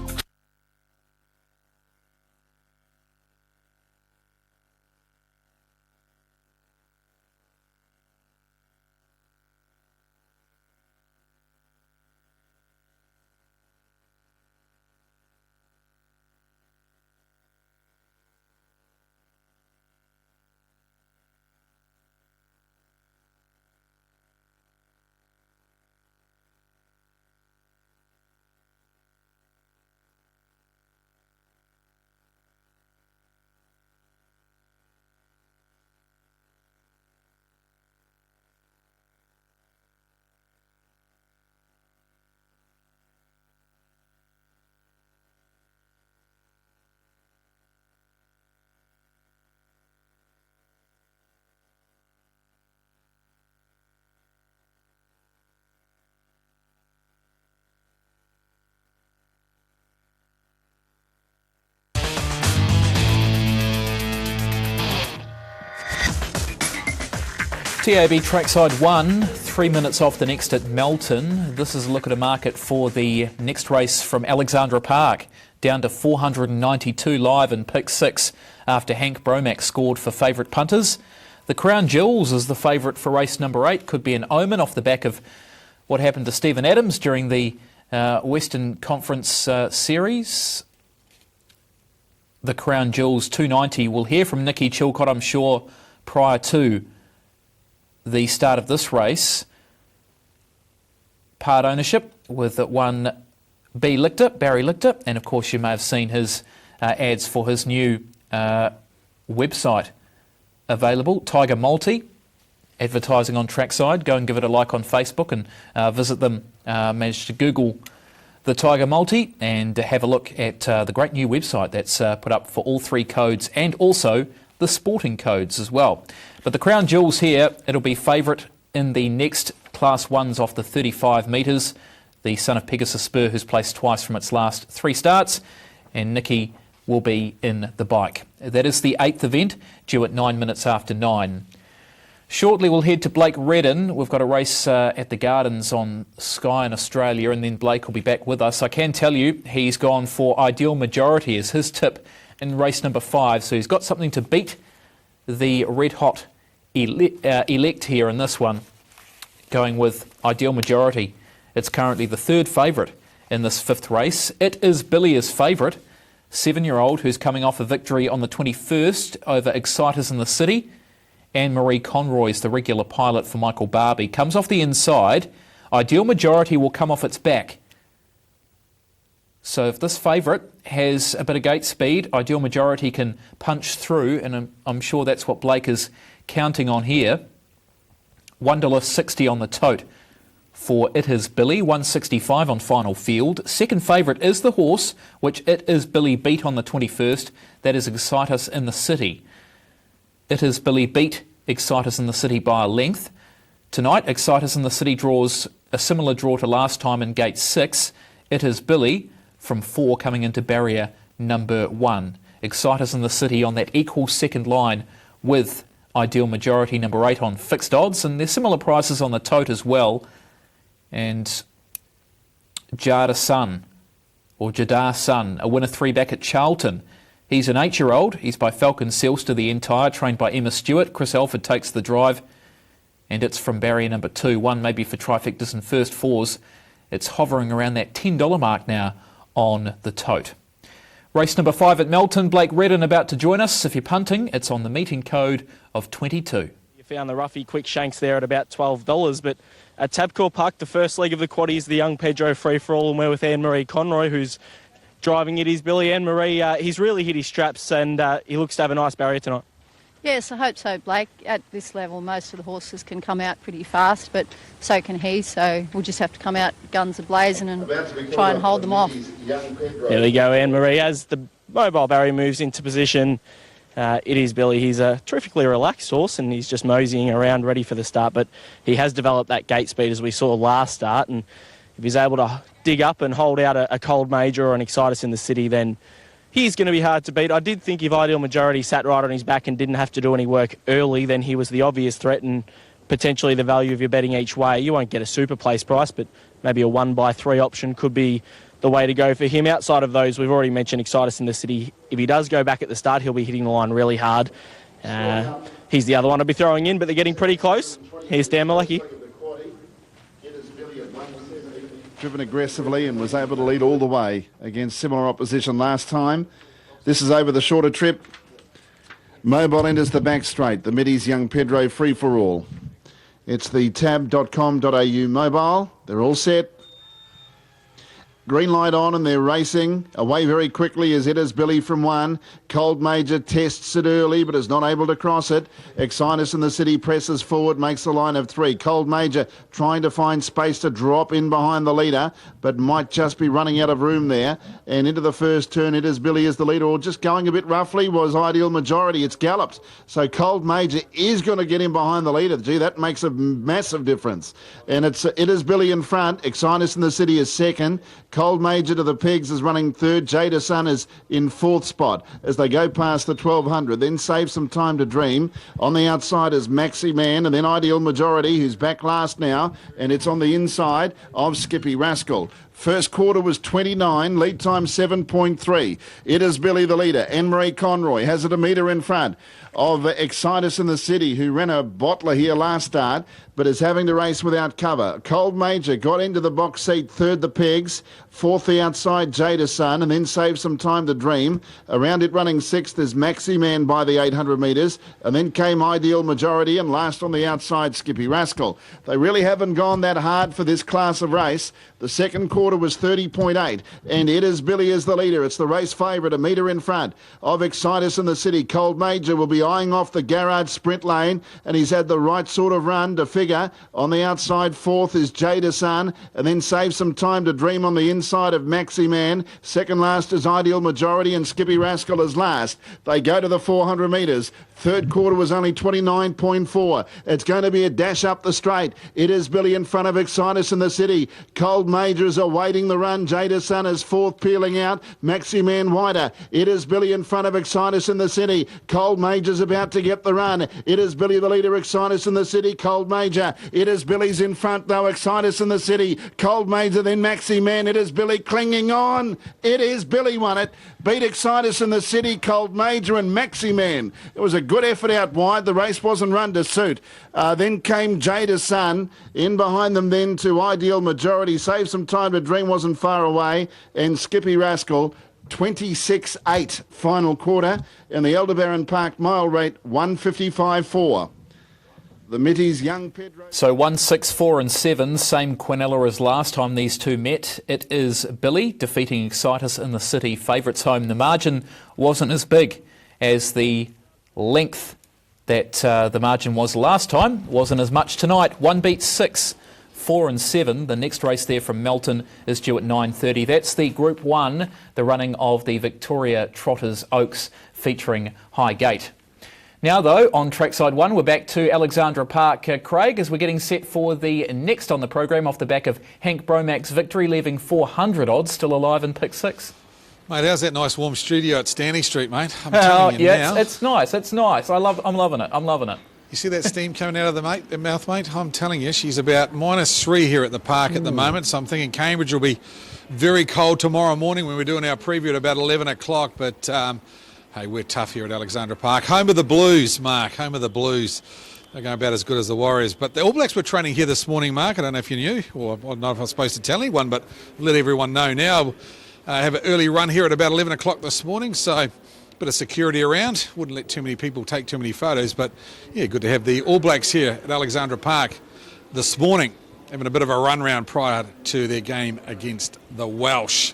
S2: TAB Trackside 1, 3 minutes off the next at Melton. This is a look at a market for the next race from Alexandra Park, down to 492 live in pick 6 after Hank Bromack scored for favourite punters. The Crown Jewels is the favourite for race number 8. Could be an omen off the back of what happened to Stephen Adams during the Western Conference series. The Crown Jewels 290. We'll hear from Nikki Chilcott, I'm sure, prior to the start of this race. Part ownership with one Barry Lichter, and of course you may have seen his ads for his new website available, Tiger Multi, advertising on trackside. Go and give it a like on Facebook and visit them. Manage to Google the Tiger Multi and have a look at the great new website that's put up for all 3 codes and also the sporting codes as well. But the Crown Jewels here, it'll be favourite in the next Class 1s off the 35 metres. The son of Pegasus Spur, who's placed twice from its last 3 starts, and Nikki will be in the bike. That is the 8th event, due at 9 minutes after 9. Shortly we'll head to Blake Redden. We've got a race at the Gardens on Sky in Australia, and then Blake will be back with us. I can tell you he's gone for Ideal Majority as his tip in race number 5, so he's got something to beat the red hot elect here in this one, going with Ideal Majority. It's currently the 3rd favourite in this 5th race. It Is Billy is favourite, 7-year-old who's coming off a victory on the 21st over Exciters in the City. Anne-Marie Conroy's the regular pilot for Michael Barbie. Comes off the inside. Ideal Majority will come off its back. So if this favourite has a bit of gate speed, Ideal Majority can punch through, and I'm sure that's what Blake is counting on here. $1.60 on the tote for It Is Billy, $1.65 on final field. Second favourite is the horse, which It Is Billy beat on the 21st. That is Exciters in the City. It Is Billy beat Exciters in the City by a length. Tonight, Exciters in the City draws a similar draw to last time in gate 6. It Is Billy from 4 coming into barrier number 1. Exciters in the City on that equal second line with Ideal Majority number 8 on fixed odds, and there's similar prices on the tote as well. And Jada Sun, or Jadar Sun, a winner 3 back at Charlton. He's an 8-year-old. He's by Falcon Selster the entire, trained by Emma Stewart. Chris Alford takes the drive, and it's from barrier number 2. One maybe for trifectas and first fours. It's hovering around that $10 mark now on the tote. Race number 5 at Melton. Blake Redden about to join us. If you're punting, it's on the meeting code of 22.
S3: You found the roughy quick shanks there at about $12, but at Tabcorp Park, the first leg of the quaddies, the young Pedro free-for-all, and we're with Anne-Marie Conroy, who's driving it. Is Billy. Anne-Marie, he's really hit his straps, and he looks to have a nice barrier tonight.
S10: Yes, I hope so, Blake. At this level, most of the horses can come out pretty fast, but so can he, so we'll just have to come out guns a-blazing and try and hold them off.
S3: There we go, Anne-Marie. As the mobile barrier moves into position, it is Billy. He's a terrifically relaxed horse, and he's just moseying around ready for the start, but he has developed that gate speed as we saw last start, and if he's able to dig up and hold out a Cold Major or an Excitus in the City, then he's going to be hard to beat. I did think if Ideal Majority sat right on his back and didn't have to do any work early, then he was the obvious threat and potentially the value of your betting each way. You won't get a super place price, but maybe a 1x3 option could be the way to go for him. Outside of those, we've already mentioned Excitus in the City. If he does go back at the start, he'll be hitting the line really hard. He's the other one I'll be throwing in, but they're getting pretty close. Here's Dan Malecki.
S5: Driven aggressively and was able to lead all the way against similar opposition last time. This is over the shorter trip. Mobile enters the back straight. The Middies young Pedro free for all. It's the tab.com.au mobile. They're all set. Green light on and they're racing. Away very quickly as it is Billy from 1. Cold Major tests it early but is not able to cross it. Excitus in the City presses forward, makes a line of 3. Cold Major trying to find space to drop in behind the leader but might just be running out of room there. And into the first turn, it is Billy as the leader, or just going a bit roughly was Ideal Majority. It's galloped. So Cold Major is going to get in behind the leader. Gee, that makes a massive difference. And it is Billy in front. Excitus in the City is second. Cold Major to the pegs is running third. Jada Sun is in fourth spot as they go past the 1200. Then Save Some Time to Dream. On the outside is Maxi Man, and then Ideal Majority, who's back last now, and it's on the inside of Skippy Rascal. First quarter was 29, lead time 7.3. It is Billy the leader. Anne-Marie Conroy has it a metre in front of Excitus in the City, who ran a bottler here last start, but is having to race without cover. Cold Major got into the box seat, third the pegs, fourth the outside Jada Sun, and then Save Some Time to Dream. Around it running sixth is Maxi Man by the 800 metres, and then came Ideal Majority, and last on the outside Skippy Rascal. They really haven't gone that hard for this class of race. The second quarter was 30.8, and it is Billy as the leader. It's the race favourite, a metre in front of Excitus in the City. Cold Major will be eyeing off the garage sprint lane, and he's had the right sort of run to figure. On the outside, fourth is Jada Sun, and then Save Some Time to Dream on the inside of Maxi Man. Second last is Ideal Majority, and Skippy Rascal is last. They go to the 400 metres. Third quarter was only 29.4. It's going to be a dash up the straight. It is Billy in front of Excitus in the City. Cold Major is awaiting the run. Jada Sun is fourth, peeling out. Maxi Man wider. It is Billy in front of Excitus in the City. Cold Major's about to get the run. It is Billy the leader. Excitus in the City. Cold Major. It is Billy's in front though. Excitus in the City. Cold Major, then Maxi Man. It is Billy clinging on. It is Billy won it. Beat Excitus in the City, Cold Major and Maxi Man. It was a good effort out wide. The race wasn't run to suit. Then came Jada Sun. In behind them then to Ideal Majority. Save Some Time to Dream wasn't far away. And Skippy Rascal. 26.8 final quarter. And the Aldebaran Park mile rate 155.4. The Mitties young Pedro.
S2: So 1, 6, 4 and 7, same Quinella as last time these two met. It is Billy defeating Excitus in the City, favourites home. The margin wasn't as big as the length that the margin was last time. Wasn't as much tonight. 1 beats 6, 4 and 7. The next race there from Melton is due at 9:30. That's the Group 1, the running of the Victoria Trotters Oaks featuring Highgate. Now, though, on Trackside 1, we're back to Alexandra Park. Craig, as we're getting set for the next on the program off the back of Hank Bromac's victory, leaving 400 odds still alive in pick 6.
S6: Mate, how's that nice warm studio at Stanley Street, mate? I'm telling you now.
S2: It's nice. It's nice. I'm loving it.
S6: You see that steam coming out of the mouth, mate? I'm telling you, she's about -3 here at the park at the moment, so I'm thinking Cambridge will be very cold tomorrow morning when we're doing our preview at about 11 o'clock, but... hey, we're tough here at Alexandra Park. Home of the Blues, Mark. Home of the Blues. They're going about as good as the Warriors. But the All Blacks were training here this morning, Mark. I don't know if you knew, or I don't know if I'm supposed to tell anyone, but let everyone know now. have an early run here at about 11 o'clock this morning, so a bit of security around. Wouldn't let too many people take too many photos, but yeah, good to have the All Blacks here at Alexandra Park this morning, having a bit of a run round prior to their game against the Welsh.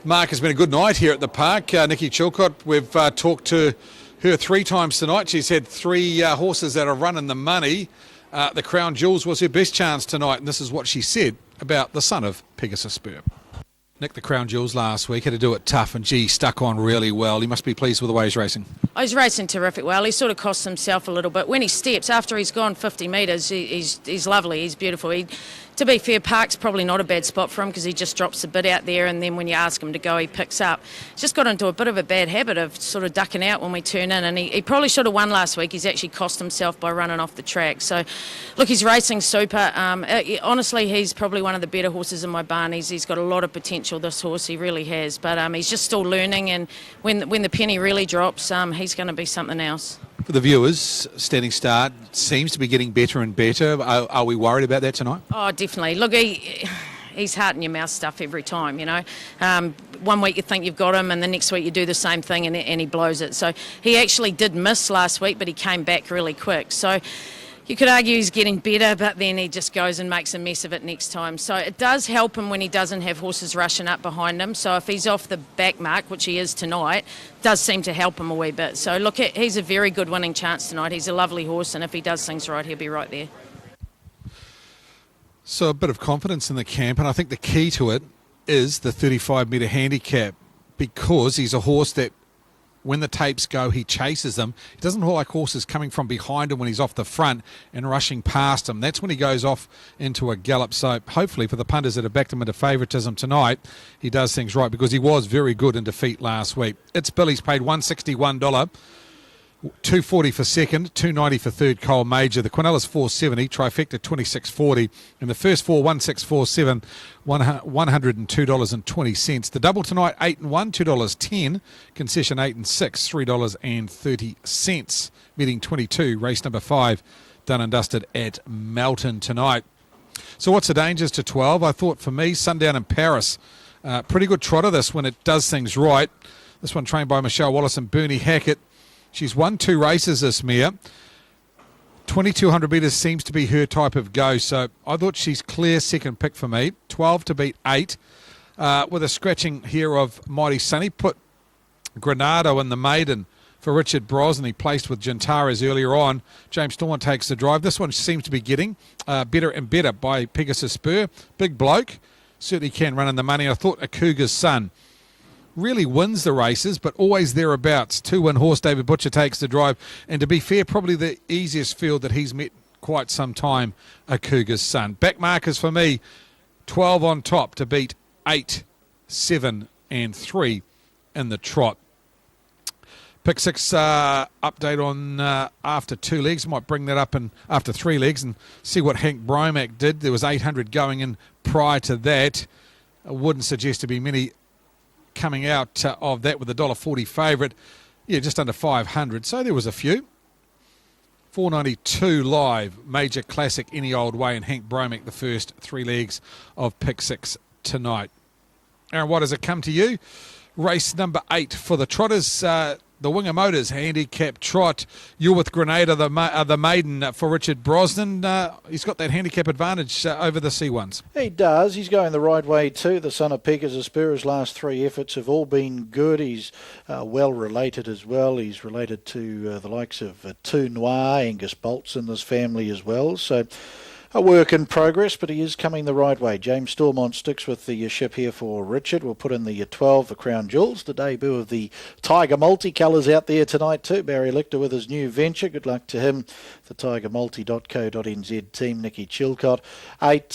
S6: Mark, has been a good night here at the park. Nikki Chilcott, we've talked to her 3 times tonight. She's had 3 horses that are running the money. The Crown Jewels was her best chance tonight, and this is what she said about the son of Pegasus Spur. Nick, the Crown Jewels last week had to do it tough, and gee, stuck on really well. He must be pleased with the way he's racing.
S11: Oh, he's racing terrific well. He sort of cost himself a little bit. When he steps, after he's gone 50 metres, he's lovely, he's beautiful. To be fair, Park's probably not a bad spot for him because he just drops a bit out there, and then when you ask him to go, he picks up. He's just got into a bit of a bad habit of sort of ducking out when we turn in, and he probably should have won last week. He's actually cost himself by running off the track. So, look, he's racing super. Honestly, he's probably one of the better horses in my barn. He's got a lot of potential, this horse, he really has. But he's just still learning, and when the penny really drops, he's going to be something else.
S6: For the viewers, Standing Start seems to be getting better and better. Are we worried about that tonight?
S11: Oh, definitely. Look, he's heart in your mouth stuff every time, you know. One week you think you've got him, and the next week you do the same thing and he blows it. So he actually did miss last week, but he came back really quick. So you could argue he's getting better, but then he just goes and makes a mess of it next time. So it does help him when he doesn't have horses rushing up behind him. So if he's off the back mark, which he is tonight, it does seem to help him a wee bit. So look, he's a very good winning chance tonight. He's a lovely horse, and if he does things right, he'll be right there.
S6: So a bit of confidence in the camp, and I think the key to it is the 35-metre handicap, because he's a horse that when the tapes go, he chases them. He doesn't like horses coming from behind him when he's off the front and rushing past him. That's when he goes off into a gallop. So hopefully for the punters that have backed him into favouritism tonight, he does things right, because he was very good in defeat last week. It's Billy's paid $161. $240 for second, $290 for third, Cole Major. The Quinellas $470, trifecta $26.40, and the first 4 $1647, $102.20. The double tonight 8 and 1, $2.10. Concession 8 and 6, $3.30. Meeting 22, race number 5, done and dusted at Melton tonight. So what's the dangers to 12? I thought for me, Sundown in Paris, pretty good trotter this when it does things right. This one trained by Michelle Wallace and Bernie Hackett. She's won 2 races this mare. 2,200 metres seems to be her type of go, so I thought she's clear second pick for me. 12 to beat 8. With a scratching here of Mighty Sunny. Put Granado in the maiden for Richard Brosnan. He placed with Gentaras earlier on. James Stormont takes the drive. This one seems to be getting better and better by Pegasus Spur. Big bloke. Certainly can run in the money. I thought a Cougar's Son really wins the races, but always thereabouts. 2-win horse David Butcher takes the drive, and to be fair, probably the easiest field that he's met quite some time, a Cougar's Son. Back markers for me, 12 on top to beat 8, 7 and 3 in the trot. Pick 6 update on after 2 legs. Might bring that up in after 3 legs and see what Hank Bromack did. There was 800 going in prior to that. I wouldn't suggest to be many coming out of that with a $1.40 favourite. Yeah, just under 500. So there was a few. $4.92 live. Major Classic any old way, and Hank Bromack the first 3 legs of pick 6 tonight. Aaron, what does it come to you? Race number 8 for the trotters. The Winger Motors handicap trot. You're with Grenada, the maiden for Richard Brosnan. He's got that handicap advantage over the C1s.
S7: He does. He's going the right way too. The son of Pegasus Spur. His last 3 efforts have all been good. He's well related as well. He's related to the likes of Two Noir, Angus Bolt's in this family as well. So a work in progress, but he is coming the right way. James Stormont sticks with the ship here for Richard. We'll put in the 12, the Crown Jewels, the debut of the Tiger Multicolours out there tonight too. Barry Lichter with his new venture. Good luck to him. The tigermulti.co.nz team, Nikki Chilcott. 8,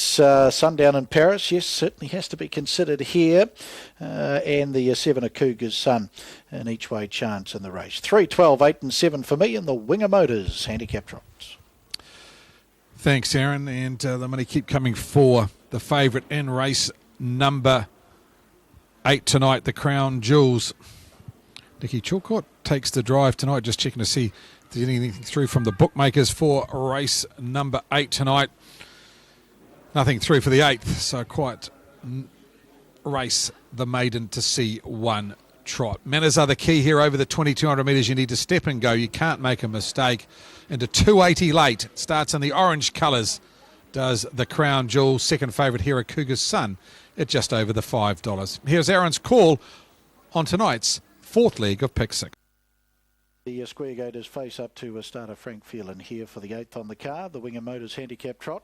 S7: Sundown in Paris. Yes, certainly has to be considered here. And the 7, a Cougar's Son, an each way chance in the race. 3, 12, 8 and 7 for me in the Winger Motors handicap trots.
S6: Thanks, Aaron. And the money keep coming for the favourite in race number 8 tonight, the Crown Jewels. Nikki Chilcott takes the drive tonight. Just checking to see if there's anything through from the bookmakers for race number 8 tonight. Nothing through for the 8th, so quite race the maiden to see one trot. Manners are the key here over the 2200 metres. You need to step and go. You can't make a mistake. Into 280 late. Starts in the orange colours. Does the Crown Jewel, second favourite here, a Cougar's Son, at just over the $5. Here's Aaron's call on tonight's fourth leg of Pick 6.
S7: The Square Gators face up to starter Frank Phelan here for the 8th on the card. The Winger Motors handicap trot.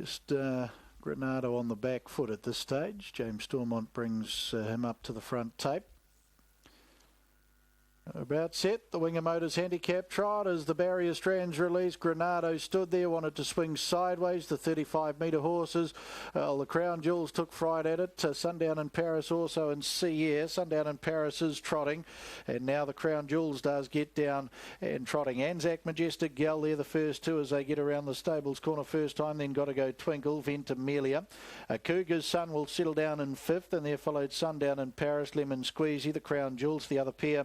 S7: Just Granado on the back foot at this stage. James Stormont brings him up to the front tape. About set, the Winger Motors handicap trot as the barrier strands released. Granado stood there, wanted to swing sideways. The 35-metre horses. The Crown Jewels took fright at it. Sundown in Paris also in sea air. Sundown in Paris is trotting. And now the Crown Jewels does get down and trotting. Anzac Majestic Gal, they're the first two as they get around the stables corner first time. Then got to go Twinkle, Ventimiglia. Cougar's Son will settle down in 5th. And there followed Sundown in Paris, Lemon Squeezy, the Crown Jewels, the other pair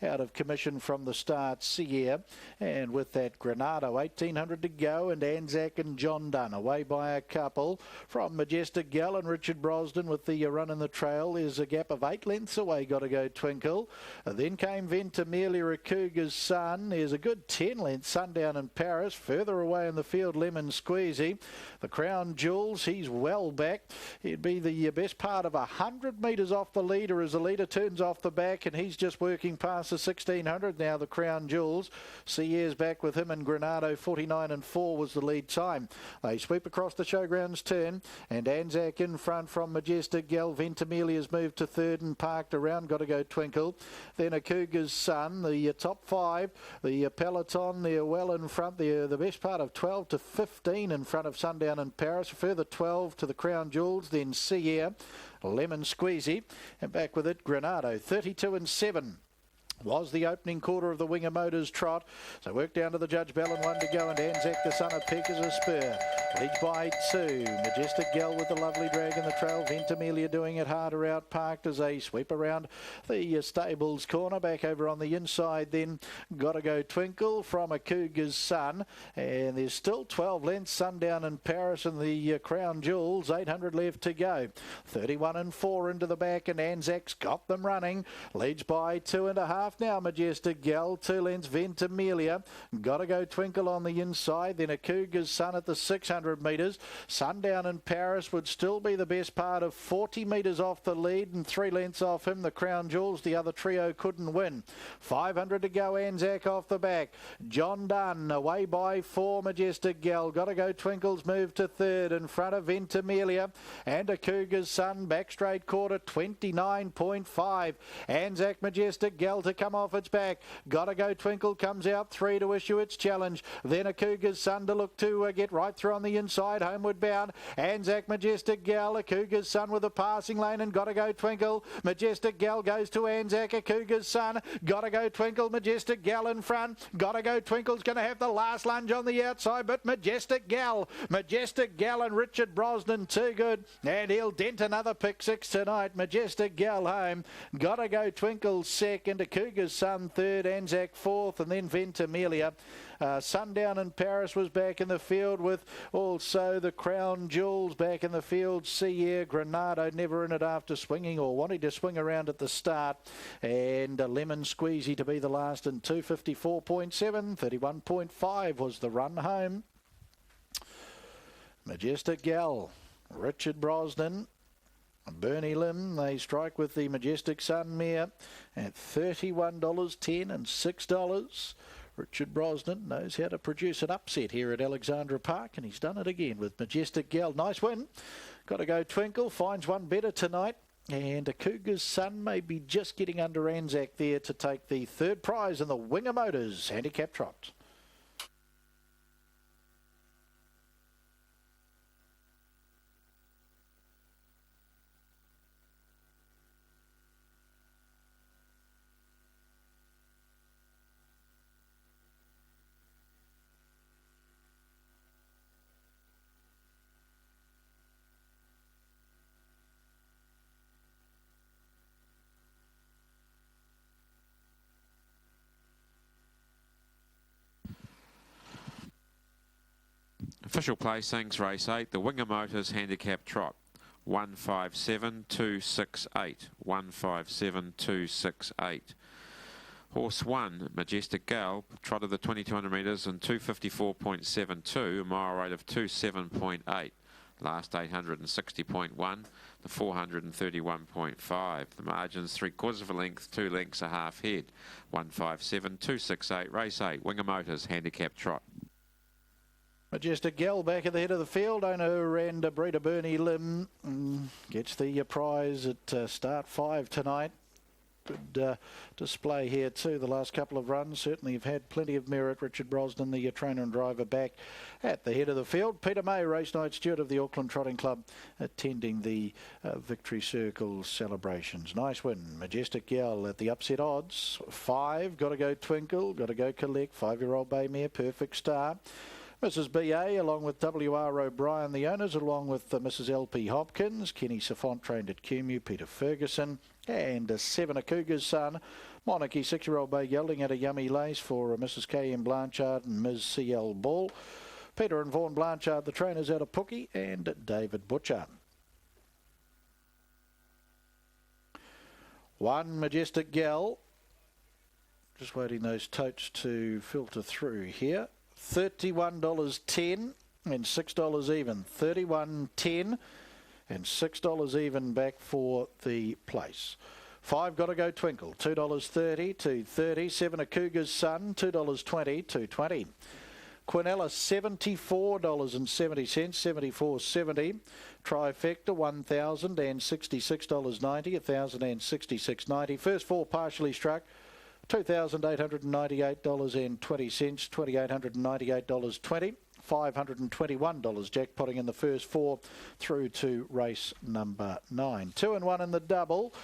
S7: out of commission from the start, Sierra, and with that Granado, 1800 to go, and Anzac and John Dunn away by a couple from Majestic Gal and Richard Brosnan with the run in the trail. There's a gap of 8 lengths away, got to go Twinkle. Then came Ventimiglia, a Cougar's Son. There's a good 10 lengths, Sundown in Paris. Further away in the field, Lemon Squeezy. The Crown Jewels, he's well back. He'd be the best part of 100 metres off the leader as the leader turns off the back, and he's just working past the 1600 now, the Crown Jewels. Sierra's back with him, and Granado 49 and 4 was the lead time. They sweep across the showgrounds turn, and Anzac in front from Majestic Gal. Ventimiglia's moved to 3rd and parked around, got to go Twinkle. Then a Cougar's Son, the top 5, the peloton, they're well in front. They're the best part of 12 to 15 in front of Sundown in Paris. A further 12 to the Crown Jewels, then Sierra, Lemon Squeezy, and back with it Granado, 32 and 7. Was the opening quarter of the Winger Motors trot. So work down to the Judge Bell and 1 to go, and Anzac the Son of Peak is a spur. Leads by 2. Majestic Gal with the lovely drag in the trail. Ventimiglia doing it harder out, parked as they sweep around the stables corner. Back over on the inside then. Got to go Twinkle from a Cougar's Son. And there's still 12 lengths. Sundown in Paris and the Crown Jewels. 800 left to go. 31 and 4 into the back, and Anzac's got them running. Leads by 2.5. Now Majestic Gal, 2 lengths Ventimiglia. Got to go Twinkle on the inside. Then a Cougar's Son at the 600 metres. Sundown in Paris would still be the best part of 40 metres off the lead, and 3 lengths off him. The Crown Jewels, the other trio, couldn't win. 500 to go, Anzac off the back. John Dunn away by 4. Majestic Gal. Got to go Twinkle's moved to 3rd in front of Ventimiglia. And a Cougar's Son back straight quarter, 29.5. Anzac Majestic Gal to come off its back. Got to go Twinkle comes out 3 to issue its challenge. Then a Cougar's Son to look to get right through on the inside, homeward bound. Anzac Majestic Gal, a Cougar's Son with a passing lane, and got to go Twinkle. Majestic Gal goes to Anzac, a Cougar's Son. Got to go Twinkle, Majestic Gal in front. Got to go Twinkle's going to have the last lunge on the outside, but Majestic Gal and Richard Brosnan too good, and he'll dent another Pick 6 tonight. Majestic Gal home. Got to go Twinkle second, a Cougar's Son 3rd, Anzac 4th, and then Ventimiglia. Sundown in Paris was back in the field with also the Crown Jewels back in the field. Sierra, Granado never in it after swinging or wanting to swing around at the start. And Lemon Squeezy to be the last in 254.7. 31.5 was the run home. Majestic Gal, Richard Brosnan, Bernie Lim, they strike with the Majestic Son mare at $31.10 and $6. Richard Brosnan knows how to produce an upset here at Alexandra Park, and he's done it again with Majestic Gal. Nice win. Got to go Twinkle, finds one better tonight. And a Cougar's Son may be just getting under Anzac there to take the 3rd prize in the Winger Motors handicap trot.
S8: Official placings, race 8, the Winger Motors Handicap Trot. 157,268. 157,268. Horse 1, Majestic Gal, trotted the 2200 metres in 254.72, a mile rate of 27.8. Last 860.1, the 431.5. The margins 3/4 of a length, 2 lengths a half head. 157,268, race 8, Winger Motors Handicap Trot.
S7: Majestic Gal back at the head of the field. Owner and breeder Bernie Lim gets the prize at start 5 tonight. Good display here too. The last couple of runs certainly have had plenty of merit. Richard Brosnan, the trainer and driver, back at the head of the field. Peter May, race night steward of the Auckland Trotting Club, attending the Victory Circle celebrations. Nice win. Majestic Gal at the upset odds. 5, got to go Twinkle, got to go Collect. 5-year-old bay mare, Perfect Star. Mrs. B.A. along with W.R. O'Brien, the owners, along with Mrs. L.P. Hopkins, Kenny Safont, trained at QMU, Peter Ferguson, and 7 a Cougar's son, Monarchy, 6-year-old bay gelding at a Yummy Lace for Mrs. K.M. Blanchard and Ms. C.L. Ball. Peter and Vaughan Blanchard, the trainers, out of Pookie, and David Butcher. 1, Majestic Gal. Just waiting those totes to filter through here. $31.10 and $6 even. $31.10 and $6 even back for the place. 5, got to go Twinkle. $2.30 to $2.30. 7 a Cougar's son. $2.20 to $2.20. Quinella $74.70. $74.70. Trifecta $1,066.90. $1,066.90. First 4 partially struck. $2,898.20, $2,898.20, $521 jackpotting in the first 4 through to race number 9. 2 and 1 in the double.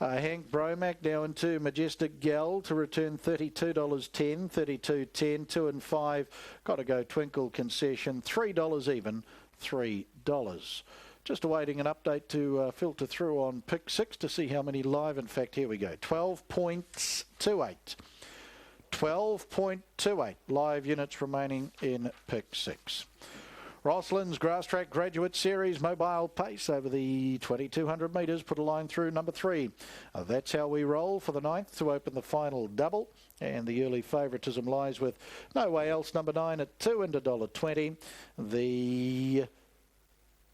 S7: Hank Bromack now into Majestic Gal to return $32.10, $32.10, 2 and 5. Got to go Twinkle concession, $3 even, $3. Just awaiting an update to filter through on pick 6 to see how many live. In fact, here we go. 12.28. 12.28 live units remaining in pick 6. Rossland's Grass Track Graduate Series mobile pace over the 2,200 metres. Put a line through number 3. That's how we roll for the 9th to open the final double. And the early favouritism lies with No Way Else, number 9 at $2 and $1.20. The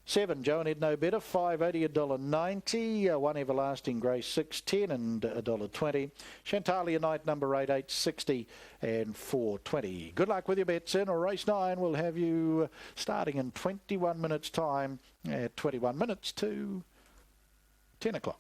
S7: 7, Joe and Ed No Better, $5.80, $1.90. 1 Everlasting Grace, $6.10 and $1.20. Chantalia Night, number 8, $8.60 and $4.20. Good luck with your bets in. Or race 9 will have you starting in 21 minutes time at 21 minutes to 10 o'clock.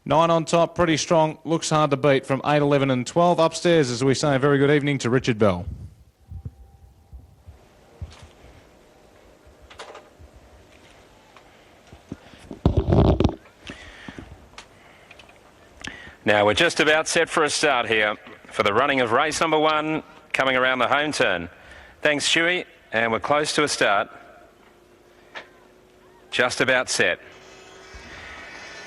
S12: 9 on top, pretty strong, looks hard to beat from 8, 11 and 12. Upstairs, as we say, a very good evening to Richard Bell.
S13: Now we're just about set for a start here for the running of race number 1 coming around the home turn. Thanks, Stewie, and we're close to a start. Just about set.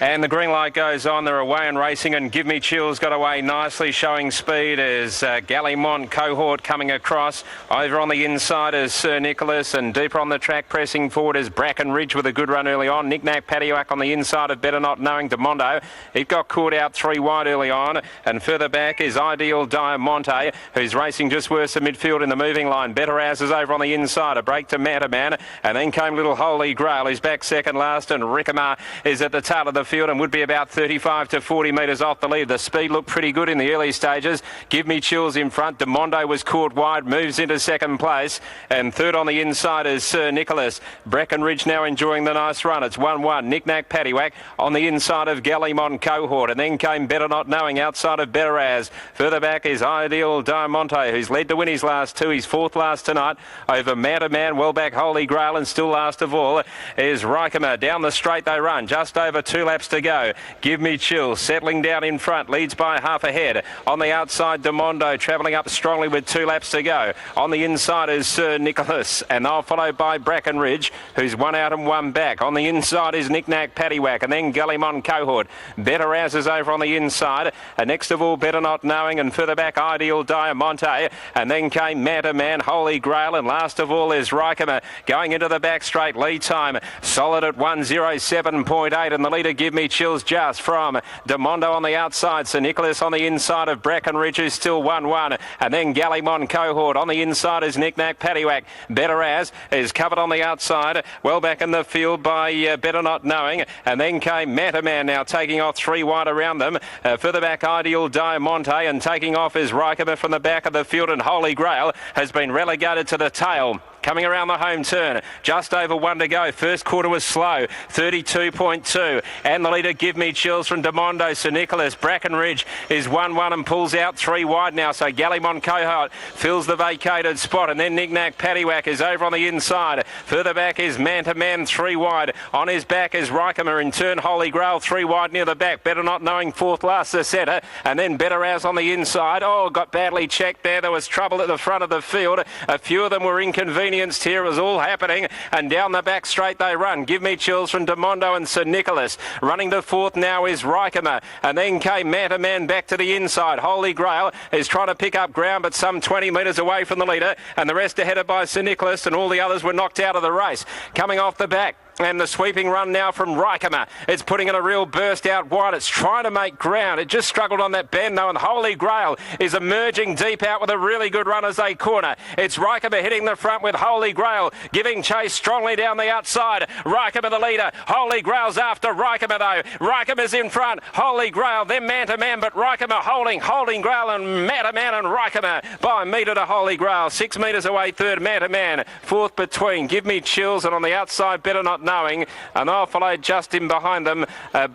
S13: And the green light goes on. They're away and racing, and Give Me Chills got away nicely, showing speed as Gallimont cohort coming across. Over on the inside is Sir Nicholas, and deeper on the track pressing forward is Bracken Ridge with a good run early on. Knick-Knack Paddywhack on the inside of Better Not Knowing Demondo. It got caught out 3 wide early on, and further back is Ideal Diamante, who's racing just worse than midfield in the moving line. Better As is over on the inside, a break to Mataman, and then came Little Holy Grail, who's back second last, and Rickamar is at the tail of the field and would be about 35 to 40 metres off the lead. The speed looked pretty good in the early stages. Give Me Chills in front. Demondo was caught wide, moves into second place, and third on the inside is Sir Nicholas. Breckenridge now enjoying the nice run. It's 1-1. Knick-Knack Paddywhack on the inside of Gallimont cohort, and then came Better Not Knowing outside of Better As. Further back is Ideal Diamante, who's led to win his last 2. He's 4th last tonight over Mataman. Well back Holy Grail, and still last of all is Rikema. Down the straight they run, just over 2 laps to go. Give Me Chills settling down in front, leads by half a head. On the outside, Demondo travelling up strongly with 2 laps to go. On the inside is Sir Nicholas, and they'll followed by Brackenridge, who's 1 out and 1 back. On the inside is Knick-Knack Paddywhack, and then Gallimont cohort. Better As is over on the inside, and next of all Better Not Knowing, and further back Ideal Diamante, and then came Mataman, Holy Grail, and last of all is Rikema going into the back straight. Lead time solid at 1:07.8, and the leader Give Me Chills just from Demondo on the outside. Sir Nicholas on the inside of Brackenridge, who's still 1-1, and then Gallimont cohort. On the inside is Knick-Knack Paddywhack. Better As is covered on the outside, well back in the field by Better Not Knowing, and then came Mataman now taking off 3 wide around them. Further back Ideal Diamante, and taking off is Rikema from the back of the field, and Holy Grail has been relegated to the tail. Coming around the home turn, just over 1 to go. First quarter was slow, 32.2. And the leader, Give Me Chills from Demondo. Sir Nicholas, Brackenridge is 1-1 and pulls out 3 wide now. So Gallimont cohort fills the vacated spot. And then Knick-Knack Paddywhack is over on the inside. Further back is Mataman, 3 wide. On his back is Rikema. In turn, Holy Grail, 3 wide near the back. Better Not Knowing, 4th last, the setter. And then Better As on the inside. Oh, got badly checked there. There was trouble at the front of the field. A few of them were inconvenienced here. It was all happening, and down the back straight they run. Give Me Chills from Demondo and Sir Nicholas. Running to 4th now is Rikema, and then came Mataman back to the inside. Holy Grail is trying to pick up ground, but some 20 metres away from the leader, and the rest are headed by Sir Nicholas, and all the others were knocked out of the race. Coming off the back, and the sweeping run now from Rikema. It's putting in a real burst out wide. It's trying to make ground. It just struggled on that bend though, and Holy Grail is emerging deep out with a really good run as they corner. It's Rikema hitting the front with Holy Grail giving chase strongly down the outside. Rikema the leader. Holy Grail's after Rikema though. Rikema's in front. Holy Grail, then man to man, but Rikema holding Grail and Mataman and Rikema by a metre to Holy Grail. 6 metres away, third Mataman. 4th between Give Me Chills, and on the outside Better Not Knowing, and they'll followed just in behind them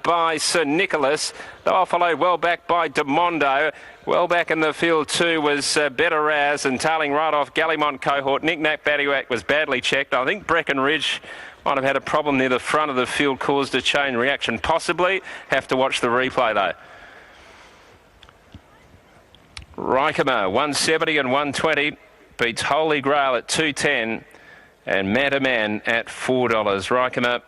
S13: by Sir Nicholas. They'll followed well back by Demondo. Well back in the field too was Better As, and tailing right off Gallimont cohort. Knick-Knack Paddywhack was badly checked. I think Breckenridge might have had a problem near the front of the field, caused a chain reaction. Possibly. Have to watch the replay though. Rikema 170 and 120 beats Holy Grail at 210. And Mataman at $4. Rikema,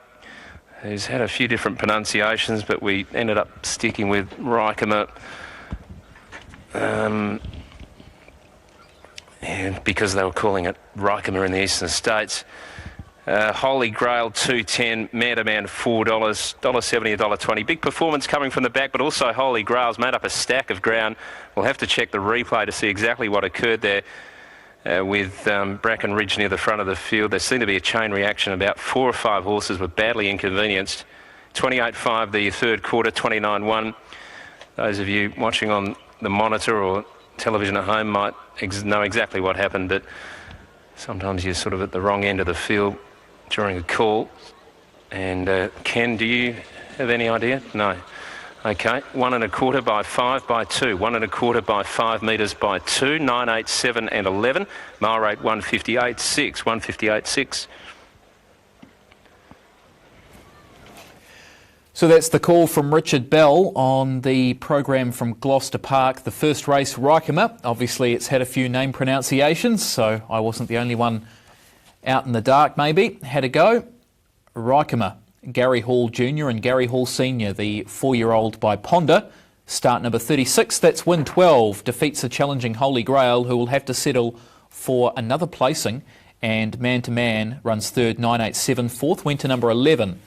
S13: who's had a few different pronunciations, but we ended up sticking with Rikema because they were calling it Rikema in the eastern states. Holy Grail 210, Mataman $4, $1.70, $1.20. Big performance coming from the back, but also Holy Grail's made up a stack of ground. We'll have to check the replay to see exactly what occurred there. With Brackenridge near the front of the field. There seemed to be a chain reaction. About 4 or 5 horses were badly inconvenienced. 28.5 the third quarter, 29.1. Those of you watching on the monitor or television at home might know exactly what happened, but sometimes you're sort of at the wrong end of the field during a call. And Ken, do you have any idea? No. Okay, 1 1/4 by 5 by 2. 1 1/4 by 5 metres by 2. 9, 8, 7 and 11. Mile rate 158.6. 158.6.
S2: So that's the call from Richard Bell on the program from Gloucester Park. The first race, Rykema. Obviously, it's had a few name pronunciations, so I wasn't the only one out in the dark, maybe. Had a go. Rykema. Gary Hall Jr. and Gary Hall Sr., the 4-year-old by Ponder. Start number 36, that's win 12. Defeats a challenging Holy Grail, who will have to settle for another placing. And Man to Man runs third, 987. Fourth went to number 11.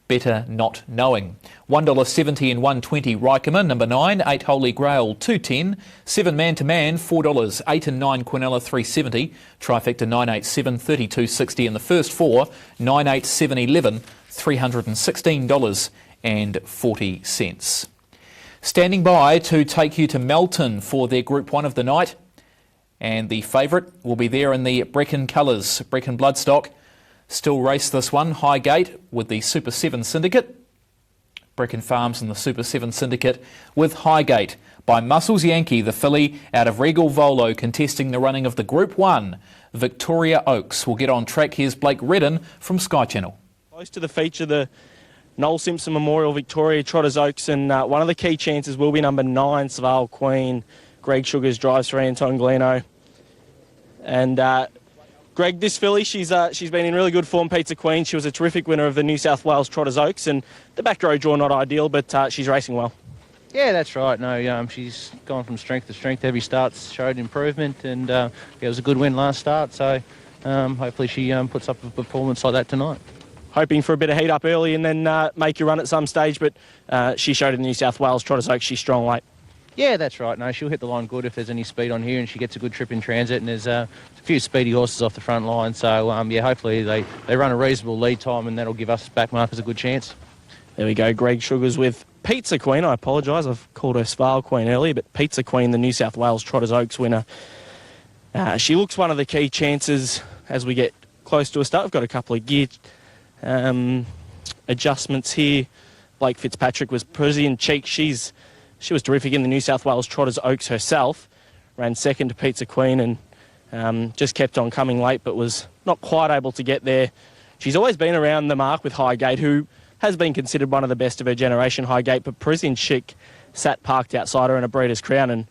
S2: Better Not Knowing. $1.70 and $1.20 Rykema, number 9, 8 Holy Grail, $2.10, 7 Man to Man, $4, 8 and 9 Quinella, $3.70, trifecta 987, $32.60 in the first 4, 9, 8, 7, 11, $316.40. Standing by to take you to Melton for their Group 1 of the night, and the favourite will be there in the Brecon colours, Brecon Bloodstock. Still race this one, Highgate with the Super 7 Syndicate. Brecon Farms and the Super 7 Syndicate with Highgate by Muscles Yankee, the filly out of Regal Volo, contesting the running of the Group 1. Victoria Oaks will get on track. Here's Blake Redden from Sky Channel.
S3: Close to the feature, the Noel Simpson Memorial Victoria Trotters Oaks, and one of the key chances will be number 9, Savale Queen. Greg Sugars drives for Anton Gleno. And Greg, this filly, she's been in really good form, Pizza Queen. She was a terrific winner of the New South Wales Trotters Oaks, and the back row draw not ideal, but she's racing well.
S14: Yeah, that's right. No, she's gone from strength to strength. Every start's showed improvement, and it was a good win last start, so hopefully she puts up a performance like that tonight.
S3: Hoping for a bit of heat up early and then make you run at some stage, but she showed in the New South Wales Trotters Oaks she's strong late.
S14: Yeah, that's right. No, she'll hit the line good if there's any speed on here, and she gets a good trip in transit, and there's a few speedy horses off the front line. So, yeah, hopefully they run a reasonable lead time, and that'll give us backmarkers a good chance.
S3: There we go, Greg Sugars with Pizza Queen. I apologise, I've called her Savale Queen earlier, but Pizza Queen, the New South Wales Trotters Oaks winner. She looks one of the key chances as we get close to a start. We've got a couple of gear adjustments here. Blake Fitzpatrick was Parisian Cheek. She was terrific in the New South Wales Trotters Oaks herself. Ran second to Pizza Queen and just kept on coming late, but was not quite able to get there. She's always been around the mark with Highgate, who has been considered one of the best of her generation, Highgate, but Parisian Chic sat parked outside her in a Breeders' Crown and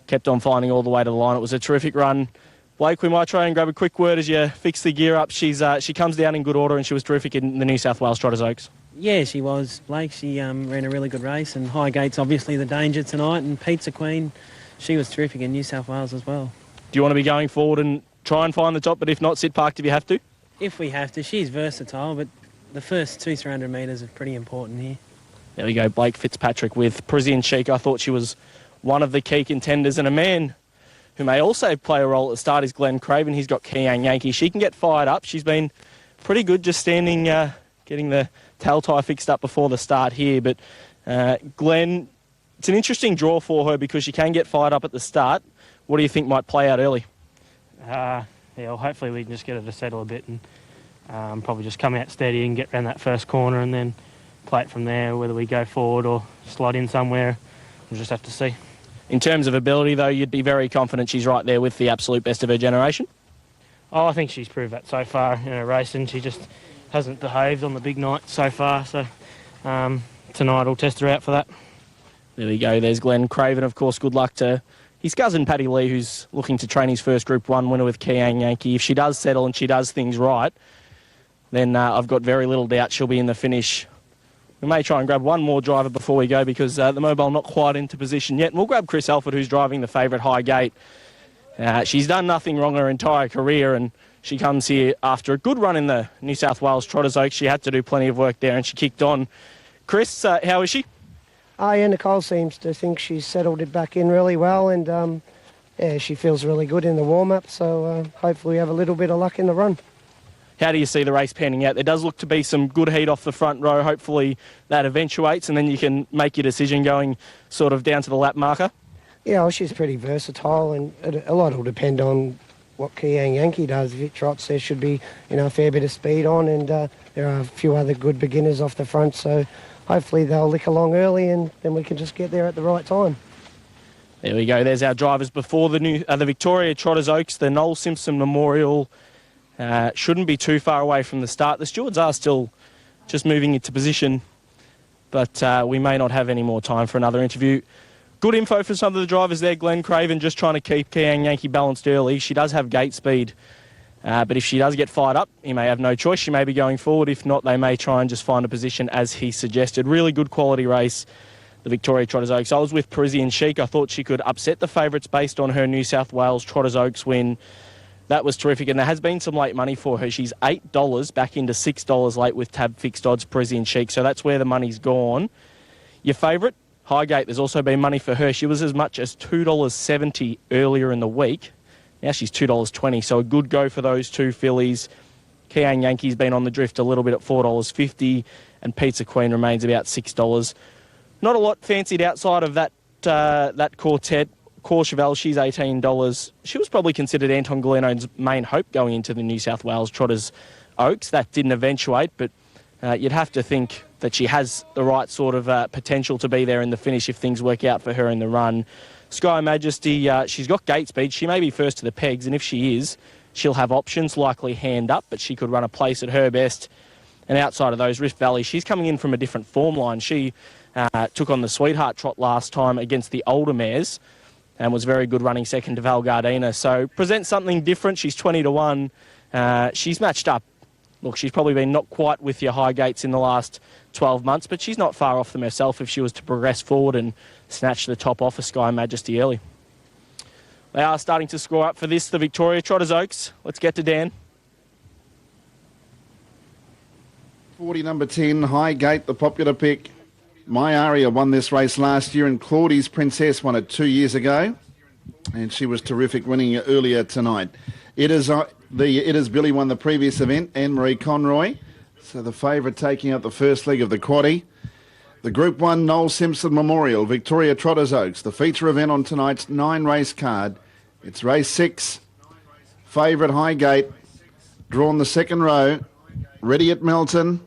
S3: kept on finding all the way to the line. It was a terrific run. Blake, we might try and grab a quick word as you fix the gear up. She comes down in good order, and she was terrific in the New South Wales Trotters Oaks.
S15: Yeah, she was, Blake. She ran a really good race, and Highgate's obviously the danger tonight, and Pizza Queen, she was terrific in New South Wales as well.
S3: Do you want to be going forward and try and find the top, but if not, sit parked if you have to?
S15: If we have to. She's versatile, but the first 200-300 metres are pretty important here.
S3: There we go, Blake Fitzpatrick with Parisian Chic. I thought she was one of the key contenders, and a man who may also play a role at the start is Glenn Craven. He's got Kiang Yankee. She can get fired up. She's been pretty good just standing, getting the tail tie fixed up before the start here. But Glenn, it's an interesting draw for her because she can get fired up at the start. What do you think might play out early?
S16: Yeah, well, hopefully we can just get her to settle a bit and probably just come out steady and get around that first corner and then play it from there, whether we go forward or slide in somewhere. We'll just have to see.
S3: In terms of ability, though, you'd be very confident she's right there with the absolute best of her generation?
S16: Oh, I think she's proved that so far in her racing. She just hasn't behaved on the big night so far, so tonight I'll test her out for that.
S3: There we go. There's Glenn Craven. Of course, good luck to his cousin Paddy Lee, who's looking to train his first Group 1 winner with Kiang Yankee. If she does settle and she does things right, then I've got very little doubt she'll be in the finish. We may try and grab one more driver before we go because the mobile not quite into position yet. And we'll grab Chris Alford, who's driving the favourite Highgate. She's done nothing wrong her entire career, and she comes here after a good run in the New South Wales Trotters Oaks. She had to do plenty of work there, and she kicked on. Chris, how is she?
S17: Yeah, Nicole seems to think she's settled it back in really well, and yeah, she feels really good in the warm-up, so hopefully we have a little bit of luck in the run.
S3: How do you see the race panning out? There does look to be some good heat off the front row. Hopefully that eventuates, and then you can make your decision going sort of down to the lap marker.
S17: Yeah, well, she's pretty versatile, and a lot will depend on what Kiang Yankee does. If it trots, there should be a fair bit of speed on, and there are a few other good beginners off the front, so hopefully they'll lick along early and then we can just get there at the right time.
S3: There we go. There's our drivers before the Victoria Trotters Oaks. The Noel Simpson Memorial shouldn't be too far away from the start. The stewards are still just moving into position, but we may not have any more time for another interview. Good info for some of the drivers there. Glenn Craven just trying to keep Kiang Yankee balanced early. She does have gate speed, but if she does get fired up, he may have no choice. She may be going forward. If not, they may try and just find a position as he suggested. Really good quality race, the Victoria Trotters Oaks. I was with Parisian Chic. I thought she could upset the favourites based on her New South Wales Trotters Oaks win. That was terrific, and there has been some late money for her. She's $8 back into $6 late with tab fixed odds, Parisian Chic, so that's where the money's gone. Your favourite, Highgate, there's also been money for her. She was as much as $2.70 earlier in the week. Now she's $2.20, so a good go for those two fillies. Kiang Yankee's been on the drift a little bit at $4.50, and Pizza Queen remains about $6. Not a lot fancied outside of that quartet. Courchevel, she's $18. She was probably considered Anton Galeno's main hope going into the New South Wales Trotters Oaks. That didn't eventuate, but you'd have to think that she has the right sort of potential to be there in the finish if things work out for her in the run. Sky Majesty, she's got gate speed. She may be first to the pegs, and if she is, she'll have options, likely hand up, but she could run a place at her best. And outside of those, Rift Valley, she's coming in from a different form line. She took on the Sweetheart Trot last time against the older mares and was very good running second to Val Gardena. So presents something different. She's 20-1. She's matched up. Look, she's probably been not quite with your Highgates in the last 12 months, but she's not far off them herself if she was to progress forward and snatch the top off of Sky Majesty early. They are starting to score up for this, the Victoria Trotters Oaks. Let's get to Dan.
S5: 40 number 10, Highgate, the popular pick. My Aria won this race last year, and Claudie's Princess won it 2 years ago, and she was terrific winning earlier tonight. It is Billy won the previous event, Anne-Marie Conroy, so the favourite taking out the first leg of the quaddie. The Group 1 Noel Simpson Memorial, Victoria Trotters Oaks, the feature event on tonight's 9-race card. It's race 6, favourite Highgate, drawn the second row, ready at Melton.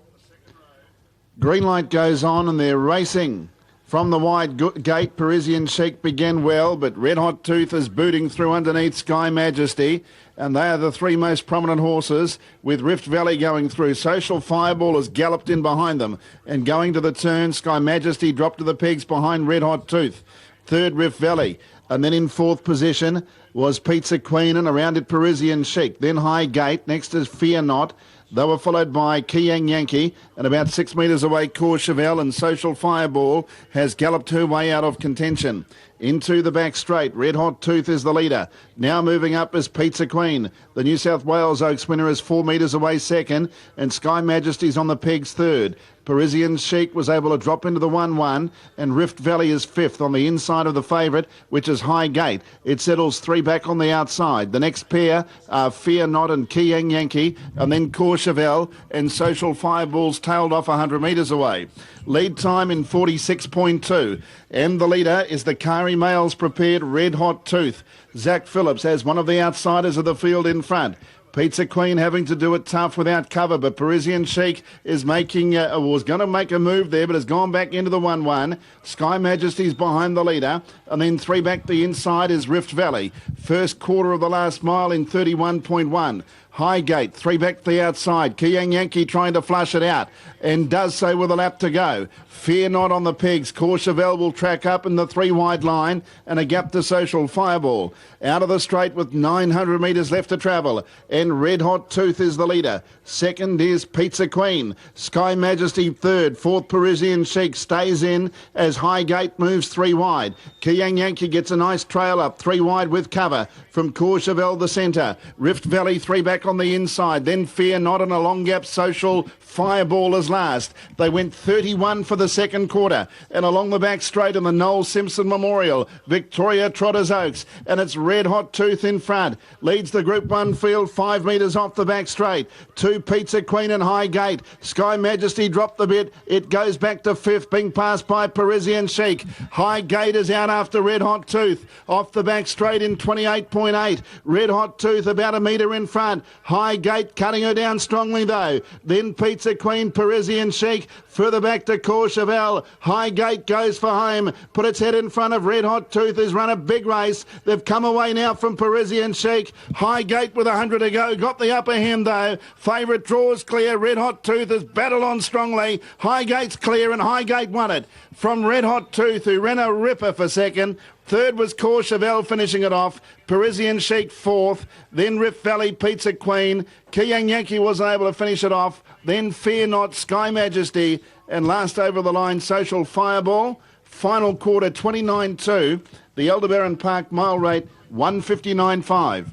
S5: Green light goes on and they're racing. From the wide gate, Parisian Chic began well, but Red Hot Tooth is booting through underneath Sky Majesty, and they are the three most prominent horses, with Rift Valley going through. Social Fireball has galloped in behind them, and going to the turn, Sky Majesty dropped to the pegs behind Red Hot Tooth. Third, Rift Valley, and then in fourth position was Pizza Queen, and around it Parisian Chic. Then Highgate, next is Fear Not. They were followed by Kiang Yankee, and about 6 metres away, Courchevel, and Social Fireball has galloped her way out of contention. Into the back straight, Red Hot Tooth is the leader. Now moving up is Pizza Queen. The New South Wales Oaks winner is 4 metres away second, and Sky Majesty's on the pegs third. Parisian Chic was able to drop into the 1-1, and Rift Valley is fifth on the inside of the favourite, which is Highgate. It settles 3 back on the outside. The next pair are Fear Not and Kiang Yankee, and then Courchevel and Social Fireballs tailed off 100 metres away. Lead time in 46.2, and the leader is the Kari Males prepared Red Hot Tooth. Zach Phillips has one of the outsiders of the field in front. Pizza Queen having to do it tough without cover, but Parisian Chic is was going to make a move there, but has gone back into the 1-1. Sky Majesty's behind the leader, and then 3 back the inside is Rift Valley. First quarter of the last mile in 31.1. Highgate, 3 back the outside. Kiang Yankee trying to flush it out, and does so with a lap to go. Fear Not on the pegs. Courchevel will track up in the 3 wide line, and a gap to Social Fireball. Out of the straight with 900 metres left to travel, and Red Hot Tooth is the leader. Second is Pizza Queen. Sky Majesty third. Fourth, Parisian Chic stays in as Highgate moves 3 wide. Kiang Yankee gets a nice trail up 3 wide with cover from Courchevel the centre. Rift Valley 3 back on the inside. Then Fear Not and a long gap. Social Fireball is last. They went 31 for the second quarter, and along the back straight in the Noel Simpson Memorial, Victoria Trotters Oaks, and it's Red Hot Tooth in front. Leads the Group 1 field 5 metres off the back straight. 2 Pizza Queen and Highgate. Sky Majesty dropped the bit. It goes back to fifth, being passed by Parisian Chic. Highgate is out after Red Hot Tooth. Off the back straight in 28.8. Red Hot Tooth about a metre in front. High Gate cutting her down strongly though. Then Pizza Queen, Parisian Chic. Further back to Courchevel. High Gate goes for home. Put its head in front of Red Hot Tooth, who's run a big race. They've come away now from Parisian Chic. High Gate with 100 to go. Got the upper hand though. Favourite draws clear. Red Hot Tooth has battled on strongly. High Gate's clear and High Gate won it from Red Hot Tooth, who ran a ripper for second. Third was Courchevel finishing it off. Parisian Chic fourth. Then Rift Valley Pizza Queen. Kiyang Yankee was able to finish it off. Then Fear Not, Sky Majesty. And last over the line, Social Fireball. Final quarter 29.2. The Aldebaran Park mile rate 159.5.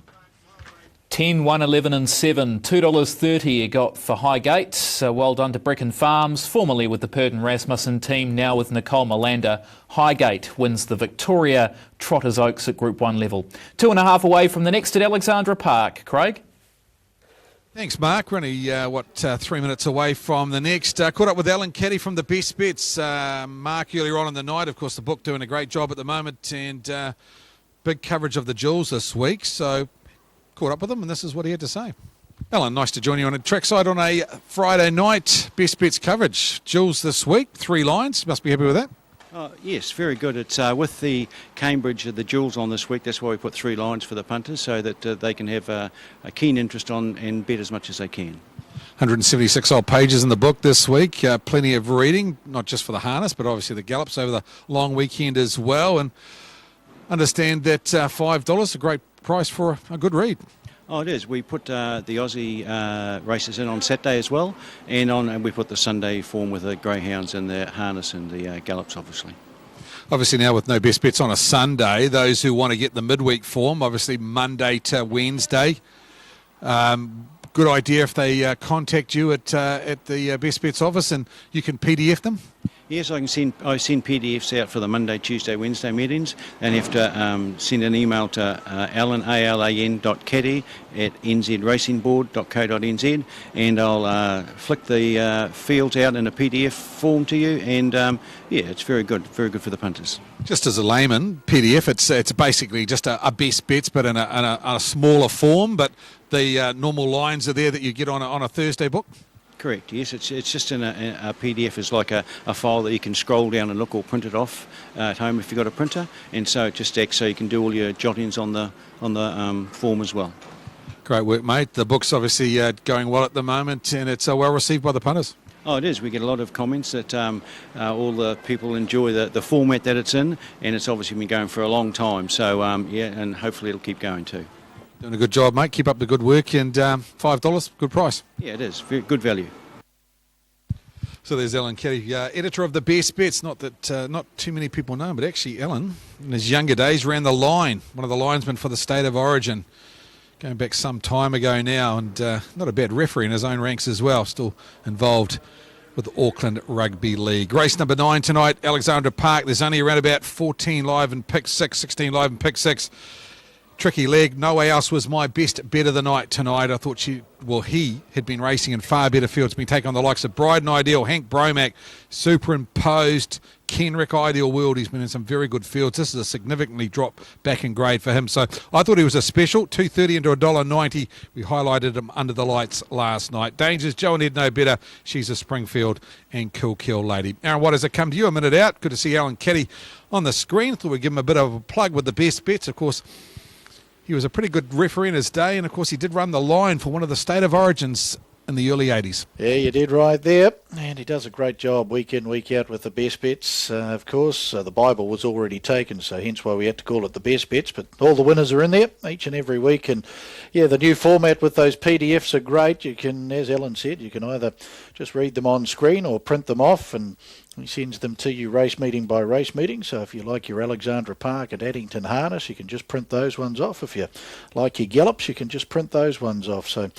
S2: 10, 1, 11 and 7. $2.30 you got for Highgate. So well done to Brecon Farms, formerly with the Purden Rasmussen team, now with Nicole Melander. Highgate wins the Victoria Trotters Oaks at Group 1 level. 2.5 away from the next at Alexandra Park. Craig?
S6: Thanks, Mark. We're only, 3 minutes away from the next. Caught up with Alan Caddy from the Best Bets. Mark, earlier on in the night, of course, the book doing a great job at the moment, and big coverage of the Jewels this week. So caught up with him, and this is what he had to say. Alan, nice to join you on a trackside on a Friday night. Best Bets coverage. Jewels this week, 3 lines. Must be happy with that.
S18: Yes, very good. It's with the Cambridge, the Jewels on this week. That's why we put 3 lines for the punters, so that they can have a keen interest on and bet as much as they can.
S6: 176 odd pages in the book this week. Plenty of reading, not just for the harness, but obviously the gallops over the long weekend as well. And understand that $5, a great price for a good read.
S18: Oh, it is. We put the Aussie races in on Saturday as well, and we put the Sunday form with the greyhounds and the harness and the gallops, obviously.
S6: Obviously now with no Best Bets on a Sunday, those who want to get the midweek form, obviously Monday to Wednesday. Good idea if they contact you at the Best Bets office and you can PDF them.
S18: Yes, I send PDFs out for the Monday, Tuesday, Wednesday meetings, and have to send an email to alan@nzracingboard.co.nz, and I'll flick the fields out in a PDF form to you, and it's very good for the punters.
S6: Just as a layman, PDF, it's basically just a Best Bets, but in a smaller form, but the normal lines are there that you get on a Thursday book.
S18: Correct, yes, it's just in a PDF. Is like a file that you can scroll down and look, or print it off at home if you've got a printer, and so it just acts so you can do all your jottings on the form as well.
S6: Great work, mate. The book's obviously going well at the moment, and it's well received by the punters.
S18: Oh, it is. We get a lot of comments that all the people enjoy the format that it's in, and it's obviously been going for a long time, so and hopefully it'll keep going too.
S6: Doing a good job, mate. Keep up the good work, and $5, good price.
S18: Yeah, it is. Very good value.
S6: So there's Alan Kelly, editor of the Best Bets. Not that not too many people know, but actually Alan, in his younger days, ran the line, one of the linesmen for the State of Origin, going back some time ago now, and not a bad referee in his own ranks as well, still involved with the Auckland Rugby League. Race number 9 tonight, Alexandra Park. There's only around about 14 live and pick 6, 16 live and pick 6. Tricky leg. No Way Else was my best bet of the night tonight. I thought he had been racing in far better fields. Been taking on the likes of Bryden Ideal, Hank Bromack, Superimposed, Kenrick Ideal World. He's been in some very good fields. This is a significantly drop back in grade for him. So I thought he was a special, $2.30 into $1.90. We highlighted him under the lights last night. Dangers, Joe and Ed Know Better. She's a Springfield and Kill Lady. Aaron, what does it come to you? A minute out. Good to see Alan Caddy on the screen. Thought we'd give him a bit of a plug with the Best Bets. Of course, he was a pretty good referee in his day, and of course he did run the line for one of the State of Origins in the early 80s.
S7: Yeah, you did right there. And he does a great job week in, week out with the Best Bets. Of course, the Bible was already taken, so hence why we had to call it the Best Bets. But all the winners are in there each and every week. And, yeah, the new format with those PDFs are great. You can, as Ellen said, you can either just read them on screen or print them off, and he sends them to you race meeting by race meeting. So if you like your Alexandra Park at Addington Harness, you can just print those ones off. If you like your gallops, you can just print those ones off. So,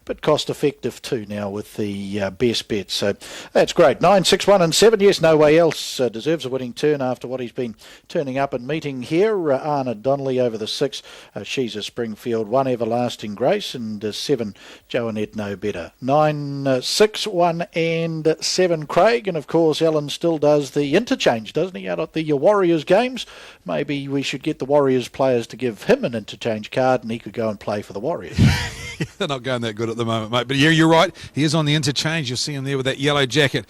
S7: but cost effective too now with the Best Bets. So that's great. 9, 6, 1 and 7. Yes, No Way Else deserves a winning turn after what he's been turning up and meeting here. Anna Donnelly over the 6. She's a Springfield. 1, Everlasting Grace, and 7, Joe and Ed Know Better. 9, 6, 1 and 7, Craig. And of course, Alan and still does the interchange, doesn't he, out at the Warriors games? Maybe we should get the Warriors players to give him an interchange card and he could go and play for the Warriors.
S6: They're not going that good at the moment, mate. But yeah, you're right. He is on the interchange. You'll see him there with that yellow jacket,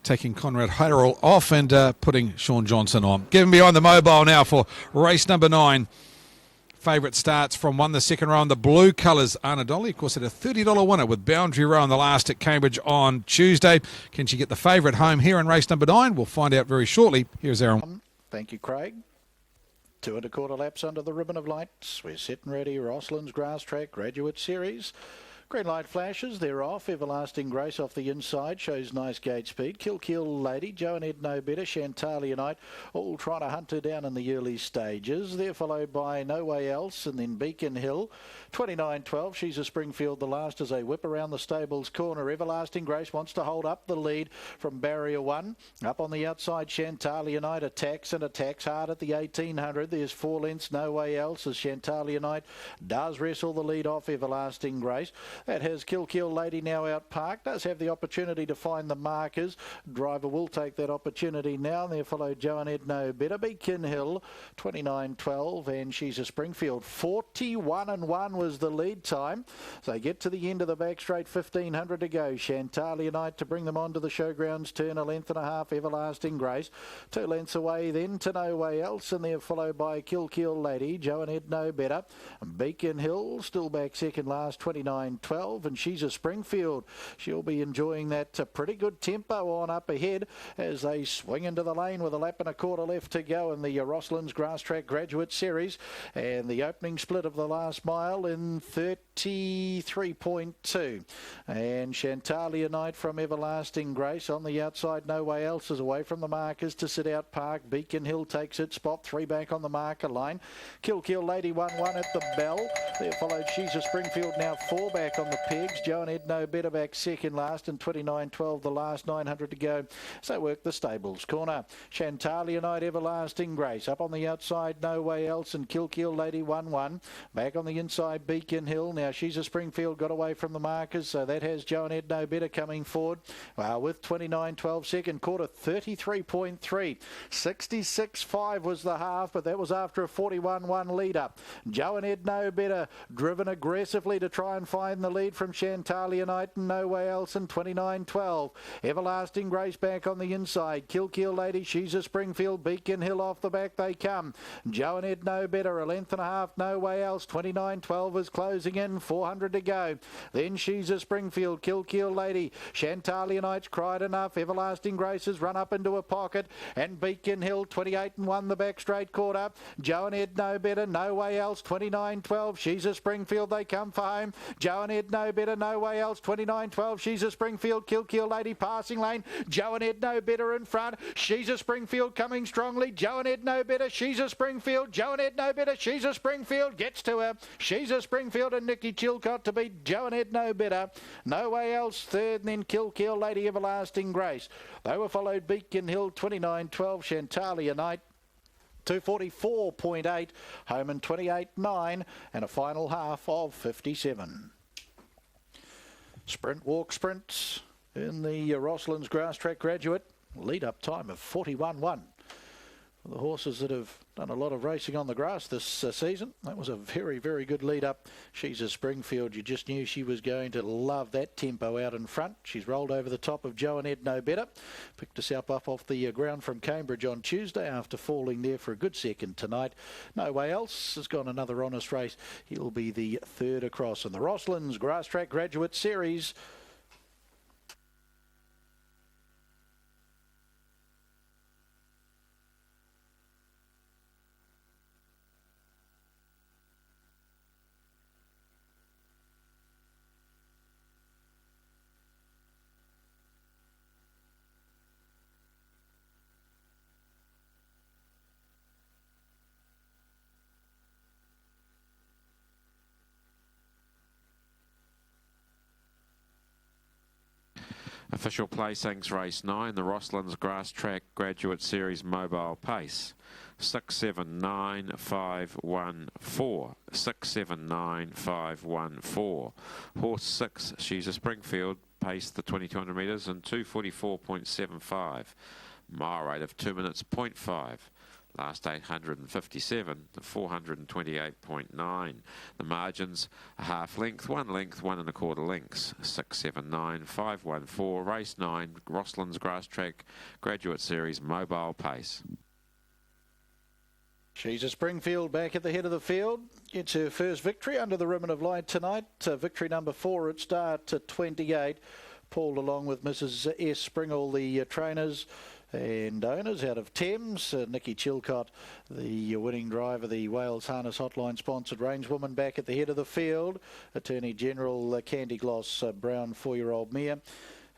S6: taking Conrad Harrell off and putting Sean Johnson on. Getting behind the mobile now for race number 9. Favourite starts from 1 the second row in the blue colours. Anna Dolly, of course, had a $30 winner with Boundary Row in the last at Cambridge on Tuesday. Can she get the favourite home here in race number 9? We'll find out very shortly. Here's Aaron.
S7: Thank you, Craig. 2 1/4 laps under the ribbon of lights. We're set and ready. Rossland's Grass Track Graduate Series. Green light flashes, they're off. Everlasting Grace off the inside, shows nice gate speed. Kill Lady, Joe and Ed No Better, Chantalia Knight, all trying to hunt her down in the early stages. They're followed by No Way Else and then Beacon Hill. 29-12, she's a Springfield, the last as they whip around the stables corner. Everlasting Grace wants to hold up the lead from barrier 1. Up on the outside, Chantalia Knight attacks hard at the 1800. There's 4 lengths, No Way Else, as Chantalia Knight does wrestle the lead off Everlasting Grace. That has Kill Lady now out parked. Does have the opportunity to find the markers. Driver will take that opportunity now. There followed Joe and Ed No Better. Beacon Hill, 29-12, and she's a Springfield. 41-1 was the lead time. So they get to the end of the back straight, 1500 to go. Chantalia Knight to bring them onto the showgrounds turn, 1.5 lengths, Everlasting Grace. 2 lengths away then to No Way Else, and they're followed by Kill Lady, Joe and Ed No Better. Beacon Hill still back second last, 29-12, and she's a Springfield. She'll be enjoying that pretty good tempo on up ahead as they swing into the lane with 1 1/4 laps left to go in the Rossland's Grass Track Graduate Series, and the opening split of the last mile in 33.2. And Chantalia Knight from Everlasting Grace on the outside. No Way Else is away from the markers to sit out park. Beacon Hill takes its spot, 3 back on the marker line. Kill Lady 1-1 at the bell. There followed She's a Springfield, now 4 back on the pegs. Joe and Ed No Better back second last, and 29-12 the last, 900 to go. So work the stables corner. Chantalia Knight, Everlasting Grace up on the outside. No Way Else and Kill Lady 1-1 back on the inside. Beacon Hill, now She's a Springfield got away from the markers, so that has Joe and Ed No Better coming forward. With 29-12 second quarter, 33.3. 66.5 was the half, but that was after a 41-1 lead up. Joe and Ed No Better driven aggressively to try and find the lead from Chantalia Knight and No Way Else, and 29-12. Everlasting Grace back on the inside. Kill Lady, She's a Springfield. Beacon Hill off the back they come. Joe and Ed No Better, 1.5 lengths, No Way Else. 29-12 is closing in, 400 to go. Then She's a Springfield. Kill Lady, Chantalia Knight's cried enough. Everlasting Grace has run up into a pocket, and Beacon Hill 28-1 the back straight quarter. Joe and Ed No Better, No Way Else. 29-12, She's a Springfield. They come for home. Joe and Ed No Better, No Way Else. 29-12, She's a Springfield. Kill Lady passing lane. Joe and Ed No Better in front. She's a Springfield coming strongly. Joe and Ed No Better, She's a Springfield. Joe and Ed No Better, She's a Springfield. Gets to her. She's a Springfield, and Nikki Chilcott to beat Joe and Ed No Better. No Way Else third, and then Kill Lady, Everlasting Grace. They were followed Beacon Hill, 29-12, Chantalia Knight. 244.8, home in 28.9, and a final half of 57. Sprint, walk, sprints in the Rossland's Grass Track Graduate. Lead up time of 41.1. The horses that have done a lot of racing on the grass this season. That was a very, very good lead up. She's a Springfield. You just knew she was going to love that tempo out in front. She's rolled over the top of Joe and Ed No Better. Picked herself up off the ground from Cambridge on Tuesday after falling there for a good second tonight. No Way Else has gone another honest race. He'll be the third across in the Rossland's Grass Track Graduate Series.
S8: Official placings race 9, the Rossland's Grass Track Graduate Series Mobile Pace. 679514. 679514. Horse 6, She's a Springfield, paced the 2200 metres in 244.75. Mile rate of 2 minutes 0.5. Last 857 to 428.9. The margins a half length, 1 1/4 lengths. 679 514. Race 9. Rossland's Grass Track Graduate Series Mobile Pace.
S7: She's a Springfield back at the head of the field. It's her first victory under the ribbon of light tonight. Victory number 4 at start 28. Pulled along with Mrs. S. Springall, the trainers and owners out of Thames. Nikki Chilcott, the winning driver, the Wales Harness Hotline sponsored rangewoman back at the head of the field. Attorney General Candy Gloss Brown 4-year-old mare.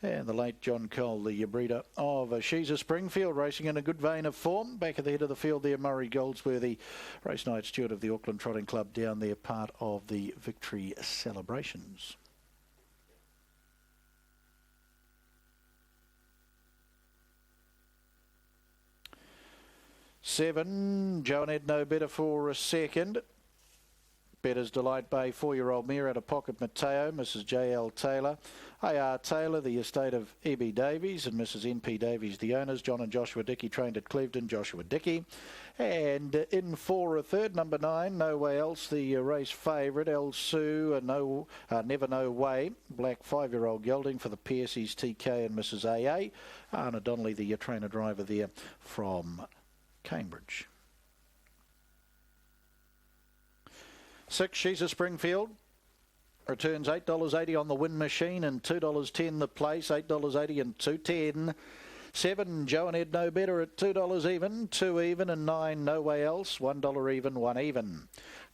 S7: And the late John Cole, the breeder of She's a Springfield, racing in a good vein of form. Back at the head of the field there, Murray Goldsworthy, race night steward of the Auckland Trotting Club, down there, part of the victory celebrations. Seven, Joanette No Better for a second. Better's Delight Bay, 4-year-old mare out of Pocket Mateo, Mrs. J.L. Taylor. A.R. Taylor, the estate of E.B. Davies, and Mrs. N.P. Davies, the owners. John and Joshua Dickey, trained at Clevedon, Joshua Dickey. And in for a third, number 9, No Way Else, the race favourite. El Sue, Never No Way. Black 5-year-old gelding for the Piercy's, TK and Mrs. A.A. Anna Donnelly, the trainer driver there from Cambridge. 6, She's a Springfield. Returns $8.80 on the win machine and $2.10 the place. $8.80 and $2.10. 7, Joe and Ed No Better at $2 even, 2 even, and 9, No Way Else, $1 even, 1 even.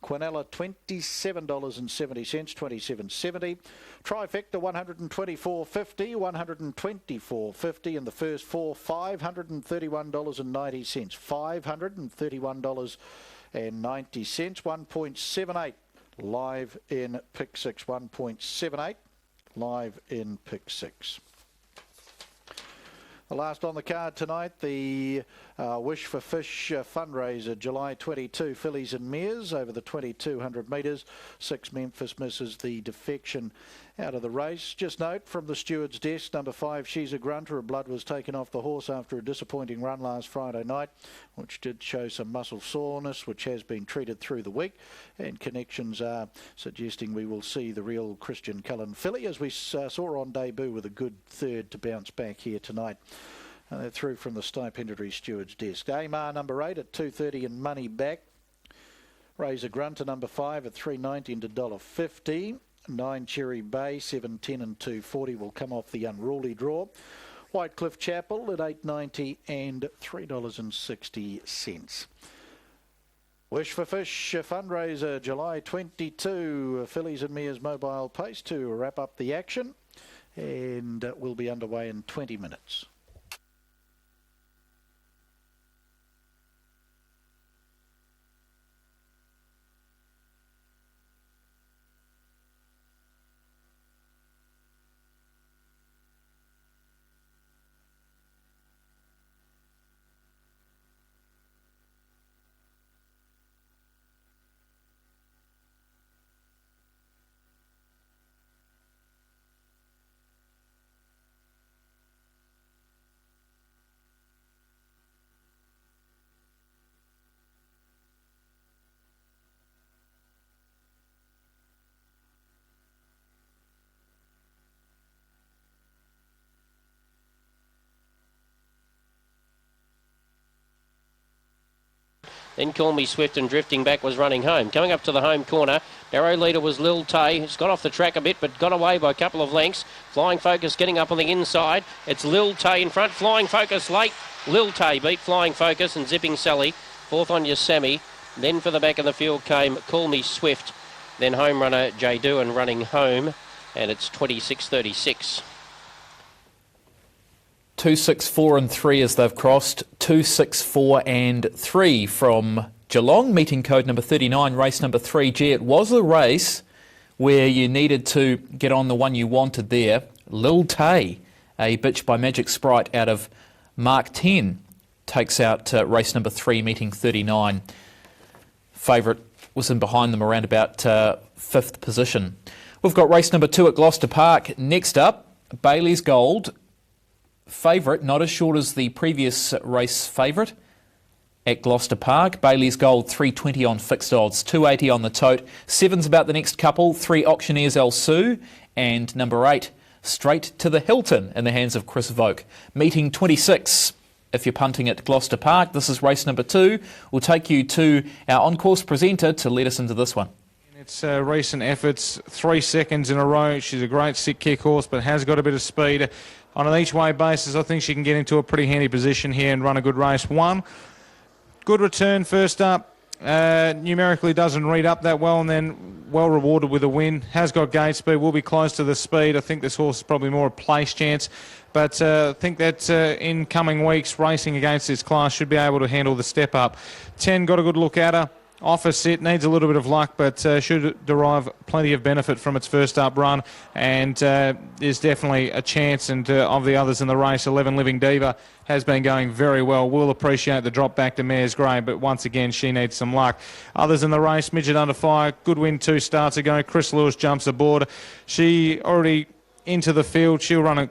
S7: Quinella, $27.70, $27.70. Trifecta, $124.50, $124.50, and the first 4, $531.90, $531.90, 1.78 live in pick 6, 1.78 live in pick 6. The last on the card tonight, the Wish for Fish fundraiser, July 22, fillies and mares over the 2,200 metres. 6, Memphis misses the defection out of the race. Just note from the steward's desk, number 5, She's a Grunter. Her blood was taken off the horse after a disappointing run last Friday night, which did show some muscle soreness, which has been treated through the week. And connections are suggesting we will see the real Christian Cullen filly, as we saw on debut, with a good third to bounce back here tonight. They're through from the stipendiary steward's desk. Amar number 8 at $2.30 and money back. Razor Grunter number 5 at $3.90 into $1.50. 9, Cherry Bay, 7.10 and $2.40 will come off the unruly draw. Whitecliff Chapel at $8.90 and $3.60. Wish for Fish fundraiser, July 22, fillies and mares mobile pace to wrap up the action, and will be underway in 20 minutes.
S19: Then Call Me Swift and drifting back was running home. Coming up to the home corner, narrow leader was Lil Tay. It's got off the track a bit, but got away by a couple of lengths. Flying Focus getting up on the inside. It's Lil Tay in front. Flying Focus late. Lil Tay beat Flying Focus and Zipping Sally. Fourth on Yosemite. Then for the back of the field came Call Me Swift. Then home runner Jay Doohan running home. And it's 26.36.
S2: 2, 6, 4 and 3 as they've crossed. 2, 6, 4 and 3 from Geelong. Meeting code number 39, race number 3. Gee, it was a race where you needed to get on the one you wanted there. Lil Tay, a bitch by Magic Sprite out of Mark 10, takes out race number 3, meeting 39. Favourite was in behind them around about 5th position. We've got race number 2 at Gloucester Park. Next up, Bailey's Gold. favourite, not as short as the previous race favourite at Gloucester Park. Bailey's Gold 320 on fixed odds, 280 on the tote. 7's about the next couple, 3 Auctioneers El Sue, and number 8 Straight to the Hilton in the hands of Chris Voke. Meeting 26. If you're punting at Gloucester Park, this is race number 2. We'll take you to our on-course presenter to lead us into this one.
S12: It's recent efforts, 3 seconds in a row. She's a great sick kick horse, but has got a bit of speed. On an each-way basis, I think she can get into a pretty handy position here and run a good race. 1, good return first up. Numerically doesn't read up that well, and then well rewarded with a win. Has got gate speed, will be close to the speed. I think this horse is probably more a place chance, but I think that in coming weeks, racing against this class should be able to handle the step up. 10, got a good look at her. Off a sit, needs a little bit of luck, but should derive plenty of benefit from its first up run, and there's definitely a chance. And of the others in the race, 11 Living Diva has been going very well. We'll appreciate the drop back to Mares Grey, but once again, she needs some luck. Others in the race, Midget Under Fire, good win 2 starts ago. Chris Lewis jumps aboard. She already into the field. She'll run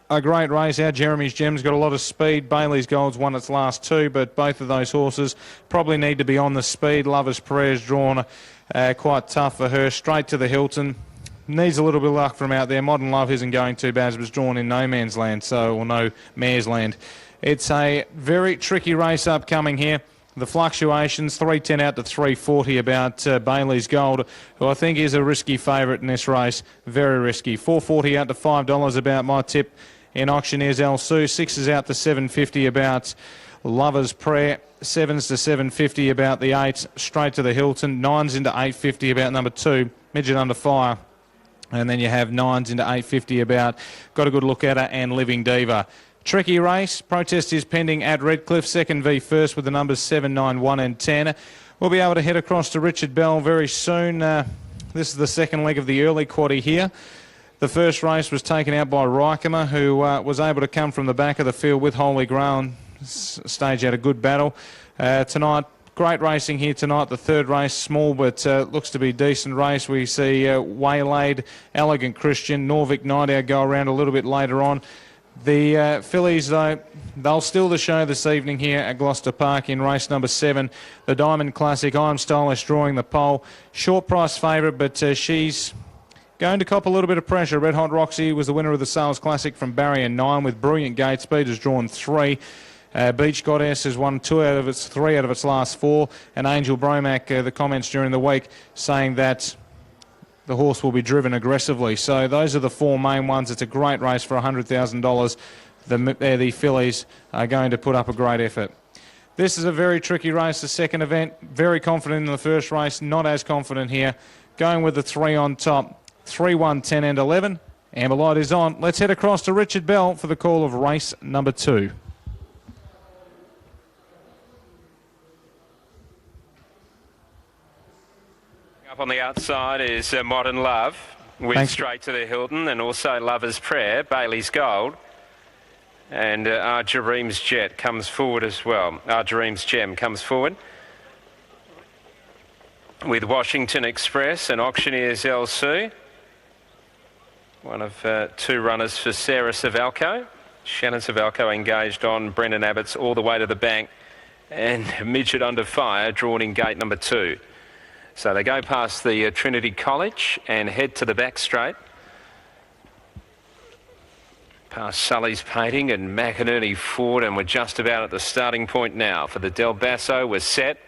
S12: a great race. Our Jeremy's Gem's got a lot of speed. Bailey's Gold's won its last 2, but both of those horses probably need to be on the speed. Lover's Prayer's drawn quite tough for her. Straight to the Hilton. Needs a little bit of luck from out there. Modern Love isn't going too bad. It was drawn in no man's land, or no mare's land. It's a very tricky race upcoming here. The fluctuations, 310 out to 340 about Bailey's Gold, who I think is a risky favourite in this race. Very risky. 440 out to $5 about my tip in Auctioneers El Sue. 6s out to $7.50 about Lover's Prayer. 7s to $7.50 about the 8, Straight to the Hilton. 9s into $8.50 about number 2, Midget Under Fire. And then you have 9s into $8.50 about Got a Good Look at Her and Living Diva. Tricky race. Protest is pending at Redcliffe. 2nd v 1st with the numbers 7, 9, 1 and 10. We'll be able to head across to Richard Bell very soon. This is the second leg of the early quaddie here. The first race was taken out by Rykema, who was able to come from the back of the field with Holy Grail. Stage out a good battle. Tonight, great racing here tonight. The third race, small but looks to be a decent race. We see Waylaid, Elegant Christian, Norvik Night Owl go around a little bit later on. The fillies, though, they'll steal the show this evening here at Gloucester Park in race number 7. The Diamond Classic, I'm Stylish drawing the pole. Short price favourite, but she's going to cop a little bit of pressure. Red Hot Roxy was the winner of the Sales Classic from Barrier 9 with brilliant gate speed, has drawn 3. Beach Goddess has won 3 out of its last 4. And Angel Bromack, the comments during the week saying that the horse will be driven aggressively. So those are the 4 main ones. It's a great race for $100,000. The fillies are going to put up a great effort. This is a very tricky race, the second event. Very confident in the first race, not as confident here. Going with the 3 on top. 3, 1, 10 and 11. Amber light is on. Let's head across to Richard Bell for the call of race number 2.
S13: Up on the outside is Modern Love with Straight to the Hilton, and also Lover's Prayer, Bailey's Gold. And our Jareem's Jet comes forward as well. Our Jareem's Gem comes forward with Washington Express and Auctioneers El Sue. One of 2 runners for Sarah Savalco. Shannon Savalco engaged on Brendan Abbott's All the Way to the Bank, and Midget Under Fire drawn in gate number 2. So they go past the Trinity College and head to the back straight. Past Sully's Painting and McInerney Ford, and we're just about at the starting point now for the Del Basso. We're set.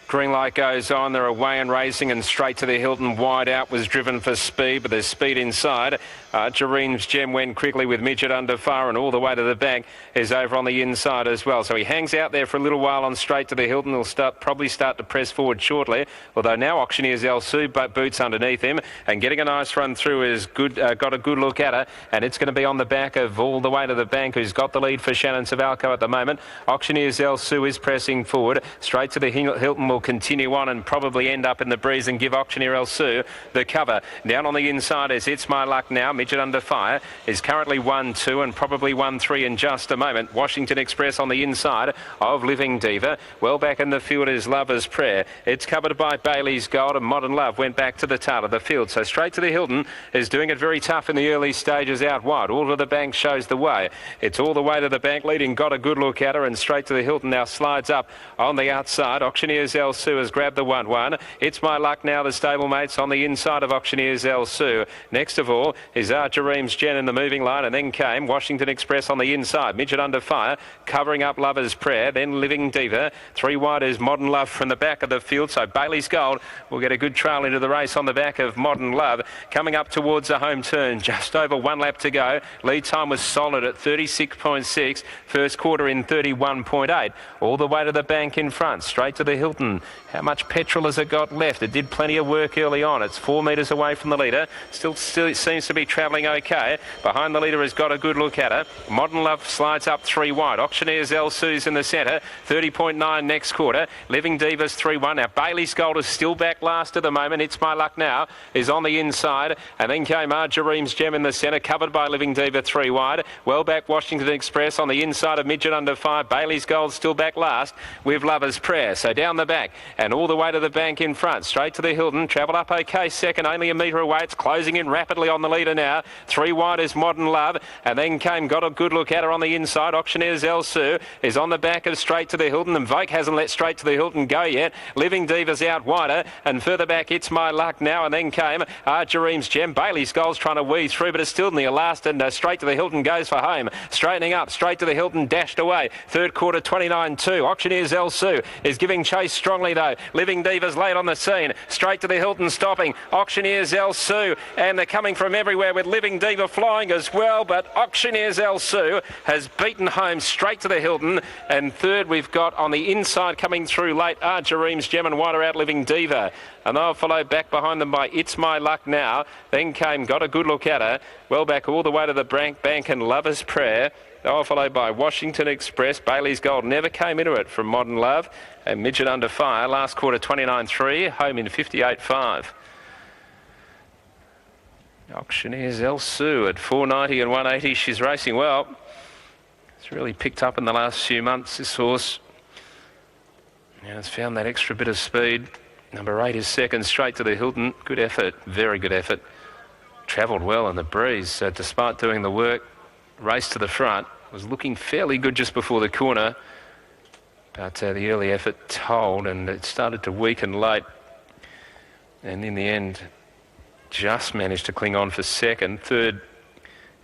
S13: Green light goes on, they're away and racing, and Straight to the Hilton wide out was driven for speed, but there's speed inside. Jareem's Gem went quickly with Midget Under Fire, and All the Way to the Bank is over on the inside as well. So he hangs out there for a little while on Straight to the Hilton. He'll probably start to press forward shortly, although now Auctioneers El Sue boots underneath him, and getting a nice run through is good. Got a good look at her, and it's going to be on the back of All the Way to the Bank, who's got the lead for Shannon Savalco at the moment. Auctioneers El Sue is pressing forward. Straight to the Hilton will continue on and probably end up in the breeze and give Auctioneer El Sue the cover. Down on the inside is It's My Luck Now. Midget Under Fire is currently 1-2 and probably 1-3 in just a moment. Washington Express on the inside of Living Diva. Well back in the field is Lover's Prayer. It's covered by Bailey's Gold, and Modern Love went back to the tail of the field. So Straight to the Hilton is doing it very tough in the early stages out wide. All to the Bank shows the way. It's all the way to the Bank leading. Got a good look at her, and Straight to the Hilton now slides up on the outside. Auctioneer's El Sue has grabbed the 1-1. It's My Luck Now, the stablemates on the inside of Auctioneer's El Sue. Next of all is Archereem's Jen in the moving line, and then came Washington Express on the inside. Midget Under Fire covering up Lover's Prayer, then Living Diva. 3 wide is Modern Love from the back of the field, so Bailey's Gold will get a good trail into the race on the back of Modern Love. Coming up towards the home turn, just over 1 lap to go. Lead time was solid at 36.6, first quarter in 31.8. All the way to the Bank in front, Straight to the Hilton. How much petrol has it got left? It did plenty of work early on. It's 4 metres away from the leader. Still seems to be travelling okay. Behind the leader has got a good look at her. Modern Love slides up 3 wide. Auctioneer's El Sue's in the centre. 30.9 next quarter. Living Diva's 3-1. Now Bailey's Gold is still back last at the moment. It's My Luck Now is on the inside. And then came Archereem's Gem in the centre, covered by Living Diva 3 wide. Well back Washington Express on the inside of Midget Under Fire. Bailey's Gold still back last with Lover's Prayer. So down the back and all the way to the Bank in front. Straight to the Hilton. Travelled up okay second, only a metre away. It's closing in rapidly on the leader now. 3 wide is Modern Love. And then came Got a Good Look at her on the inside. Auctioneer's El Sue is on the back of Straight to the Hilton. And Vogue hasn't let Straight to the Hilton go yet. Living Diva's out wider. And further back, It's My Luck Now. And then came Archereem's Gem. Bailey's Gold's trying to weave through, but it's still near last. And Straight to the Hilton goes for home. Straightening up. Straight to the Hilton dashed away. Third quarter 29.2. Auctioneer's El Sue is giving chase strongly though. Living Diva's late on the scene. Straight to the Hilton stopping. Auctioneer's El Sue. And they're coming from everywhere with Living Diva flying as well. But Auctioneer's El Sue has beaten home Straight to the Hilton. And third we've got on the inside coming through late Archereem's Gem, and wider out Living Diva. And they'll follow back behind them by It's My Luck Now. Then came Got a Good Look at her. Well back all the way to the Bank and Lover's Prayer. They were followed by Washington Express. Bailey's Gold never came into it from Modern Love. And Midget Under Fire, last quarter 29.3, home in 58.5. Auctioneer's El Sue at 490 and 180. She's racing well. It's really picked up in the last few months, this horse. Now it's found that extra bit of speed. Number 8 is second, Straight to the Hilton. Good effort, very good effort. Travelled well in the breeze, so despite doing the work, raced to the front. Was looking fairly good just before the corner. But the early effort told, and it started to weaken late. And in the end, just managed to cling on for second. Third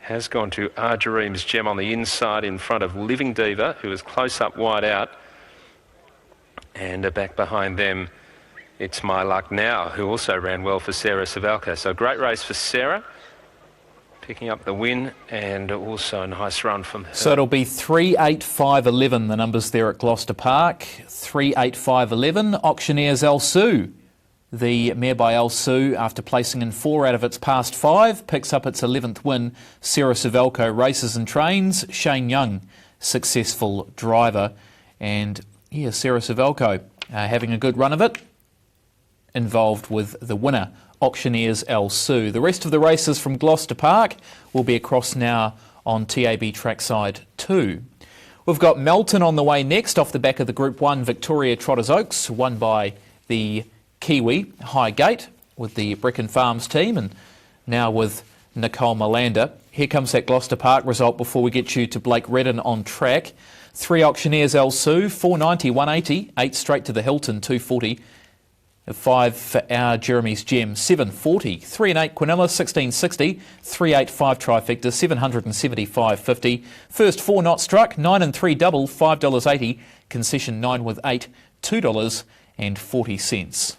S13: has gone to Archereem's Gem on the inside in front of Living Diva, who is close up wide out. And back behind them, It's My Luck Now, who also ran well for Sarah Savalka. So a great race for Sarah, picking up the win, and also a nice run from her.
S2: So it'll be 3, 8, 5, 11, the numbers there at Gloucester Park. 3, 8, 5, 11. Auctioneer's El Sue. The mare by El Sue, after placing in 4 out of its past 5, picks up its 11th win. Sarah Savalko races and trains. Shane Young, successful driver. And yeah, Sarah Savalko having a good run of it. Involved with the winner, Auctioneer's El Sue. The rest of the races from Gloucester Park will be across now on TAB Trackside 2. We've got Melton on the way next off the back of the Group 1 Victoria Trotters Oaks, won by the Kiwi Highgate with the Brecon Farms team, and now with Nicole Melander. Here comes that Gloucester Park result before we get you to Blake Redden on track. 3 Auctioneer's El Sue, 490, 180, 8 Straight to the Hilton, 240. 5 for our Jeremy's Gem, 740. 3 and 8 Quinella, 1660. 3, 8, 5 Trifecta, 775.50. First 4 not struck, 9 and 3 double, $5.80. Concession 9 with 8, $2.40.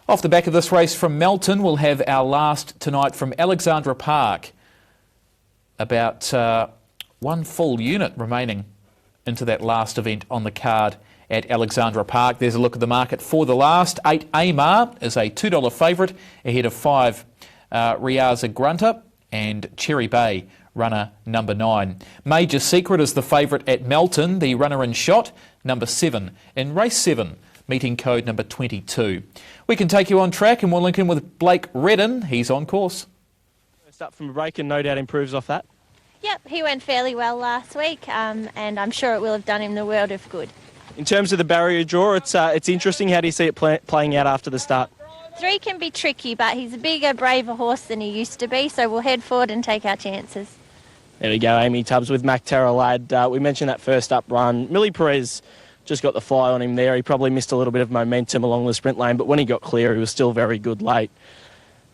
S2: Off the back of this race from Melton, we'll have our last tonight from Alexandra Park. About 1 full unit remaining into that last event on the card at Alexandra Park. There's a look at the market for the last. 8 Amar is a $2 favourite ahead of 5 Riaza Grunter and Cherry Bay, runner number 9. Major Secret is the favourite at Melton, the runner in shot, number 7. In race 7, meeting code number 22. We can take you on track and we'll link in with Blake Redden. He's on course.
S3: First up from a break and no doubt improves off that.
S20: Yep, he went fairly well last week, and I'm sure it will have done him the world of good.
S3: In terms of the barrier draw, it's interesting. How do you see it playing out after the start?
S20: 3 can be tricky, but he's a bigger, braver horse than he used to be, so we'll head forward and take our chances.
S3: There we go, Amy Tubbs with Mac Terra Lad. We mentioned that first up run. Millie Perez just got the fly on him there. He probably missed a little bit of momentum along the sprint lane, but when he got clear, he was still very good late.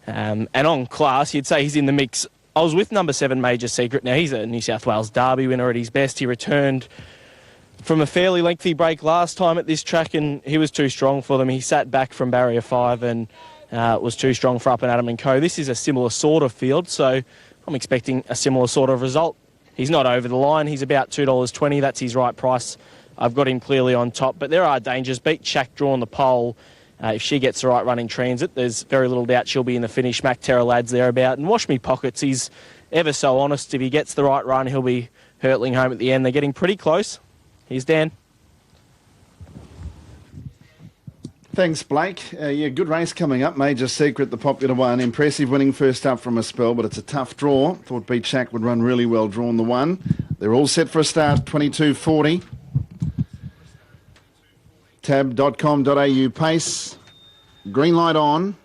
S3: And on class, you'd say he's in the mix. I was with number 7, Major Secret. Now, he's a New South Wales Derby winner at his best. He returned from a fairly lengthy break last time at this track, and he was too strong for them. He sat back from barrier 5 and was too strong for Up and Adam and Co. This is a similar sort of field, so I'm expecting a similar sort of result. He's not over the line. He's about $2.20. That's his right price. I've got him clearly on top, but there are dangers. Beat Shack drawing the pole. If she gets the right run in transit, there's very little doubt she'll be in the finish. Mac Terra Lad's thereabout. And Wash Me Pockets, he's ever so honest. If he gets the right run, he'll be hurtling home at the end. They're getting pretty close. Here's Dan.
S5: Thanks, Blake. Good race coming up. Major Secret, the popular one. Impressive winning first up from a spell, but it's a tough draw. Thought Beat Shack would run really well, drawn the 1. They're all set for a start, 22.40. tab.com.au pace. Green light on,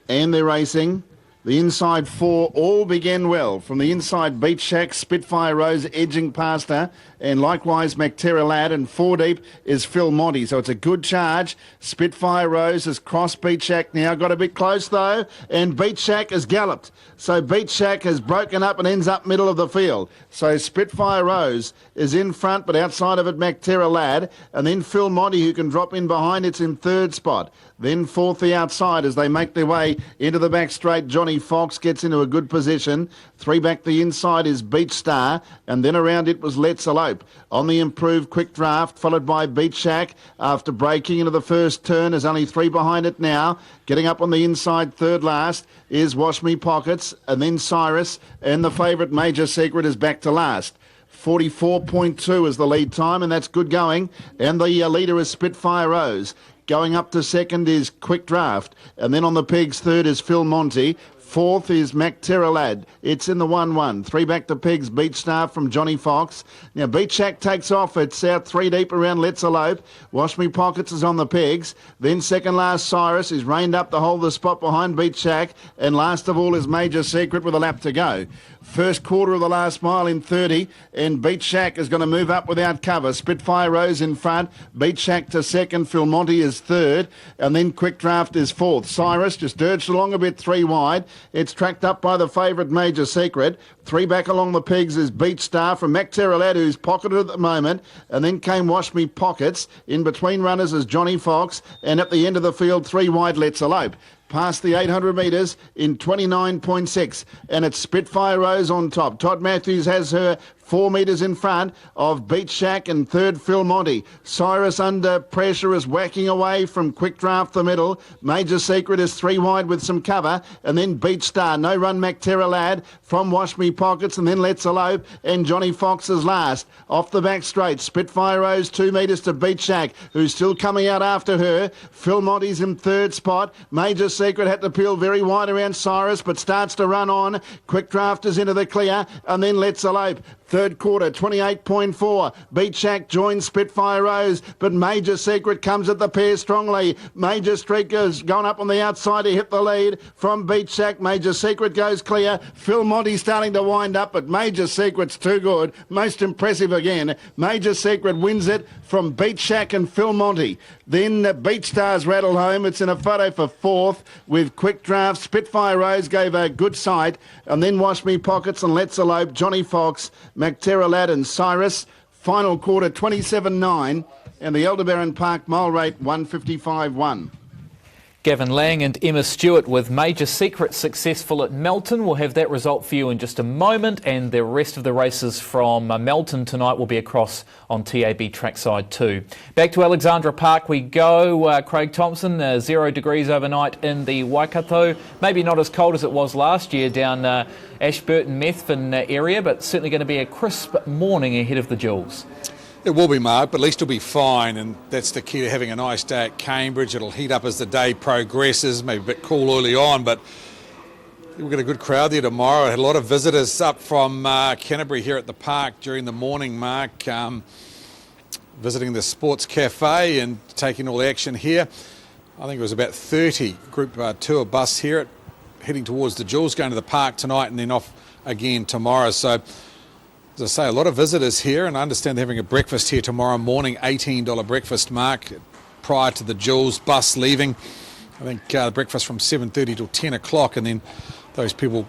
S5: and they're racing. The inside 4 all began well. From the inside, Beat Shack, Spitfire Rose edging past her, and likewise McTerra Lad, and 4 deep is Phil Monty. So it's a good charge. Spitfire Rose has crossed Beat Shack now, got a bit close though, and Beat Shack has galloped. So Beat Shack has broken up and ends up middle of the field. So Spitfire Rose is in front, but outside of it McTerra Lad, and then Phil Monty, who can drop in behind. It's in 3rd spot. Then 4th the outside as they make their way into the back straight. Johnny Fox gets into a good position. 3 back the inside is Beach Star, and then around it was Let's Elope. On the improved Quick Draft, followed by Beat Shack after breaking into the first turn. There's only 3 behind it now. Getting up on the inside, 3rd last, is Wash Me Pockets, and then Cyrus, and the favourite Major Secret is back to last. 44.2 is the lead time, and that's good going. And the leader is Spitfire Rose. Going up to 2nd is Quick Draft. And then on the pegs, 3rd is Phil Monty. 4th is McTerra Lad. It's in the 1-1. 3 back to pegs, Beach Star from Johnny Fox. Now Beat Shack takes off. It's out 3 deep around Let's Elope. Wash Me Pockets is on the pegs. Then second last Cyrus is reined up to hold the spot behind Beat Shack. And last of all is Major Secret with a lap to go. First quarter of the last mile in 30, and Beat Shack is going to move up without cover. Spitfire Rose in front, Beat Shack to 2nd, Phil Monty is 3rd, and then Quick Draft is 4th. Cyrus just urged along a bit 3 wide. It's tracked up by the favourite Major Secret. 3 back along the pegs is Beat Star from McTerra Lad, who's pocketed at the moment, and then came Wash Me Pockets. In between runners is Johnny Fox, and at the end of the field, 3 wide Let's Elope. Past the 800 metres in 29.6, and it's Spitfire Rose on top. Todd Matthews has her 4 metres in front of Beat Shack and 3rd Phil Monty. Cyrus under pressure is whacking away from Quick Draft the middle. Major Secret is 3 wide with some cover, and then Beat Star. No run McTerra Lad from Wash Me Pockets, and then Let's Elope, and Johnny Fox is last. Off the back straight, Spitfire Rose 2 metres to Beat Shack, who's still coming out after her. Phil Monty's in 3rd spot. Major Secret had to peel very wide around Cyrus, but starts to run on. Quick Draft is into the clear, and then Let's Elope. 3rd quarter, 28.4. Beat Shack joins Spitfire Rose, but Major Secret comes at the pair strongly. Major Streaker's gone up on the outside to hit the lead from Beat Shack. Major Secret goes clear. Phil Monty starting to wind up, but Major Secret's too good. Most impressive again. Major Secret wins it from Beat Shack and Phil Monty. Then Beat Stars rattle home. It's in a photo for 4th with Quick Draft. Spitfire Rose gave a good sight, and then Wash Me Pockets and Let's Elope, Johnny Fox, McTerra Lad and Cyrus. Final quarter 27.9, and the Aldebaran Park mile rate 155.1.
S2: Gavin Lang and Emma Stewart with Major Secret successful at Melton. We'll have that result for you in just a moment, and the rest of the races from Melton tonight will be across on TAB Trackside 2. Back to Alexandra Park we go. Craig Thompson, 0 degrees overnight in the Waikato. Maybe not as cold as it was last year down Ashburton, Methven area, but certainly going to be a crisp morning ahead of the Jewels.
S6: It will be, Mark, but at least it'll be fine, and that's the key to having a nice day at Cambridge. It'll heat up as the day progresses, maybe a bit cool early on, but we've got a good crowd there tomorrow. I had a lot of visitors up from Canterbury here at the park during the morning, Mark, visiting the sports cafe and taking all the action here. I think it was about 30 group tour bus here heading towards the Jewels, going to the park tonight and then off again tomorrow. So, as I say, a lot of visitors here, and I understand they're having a breakfast here tomorrow morning, $18 breakfast, Mark, prior to the Jewels bus leaving. I think breakfast from 7:30 till 10 o'clock, and then those people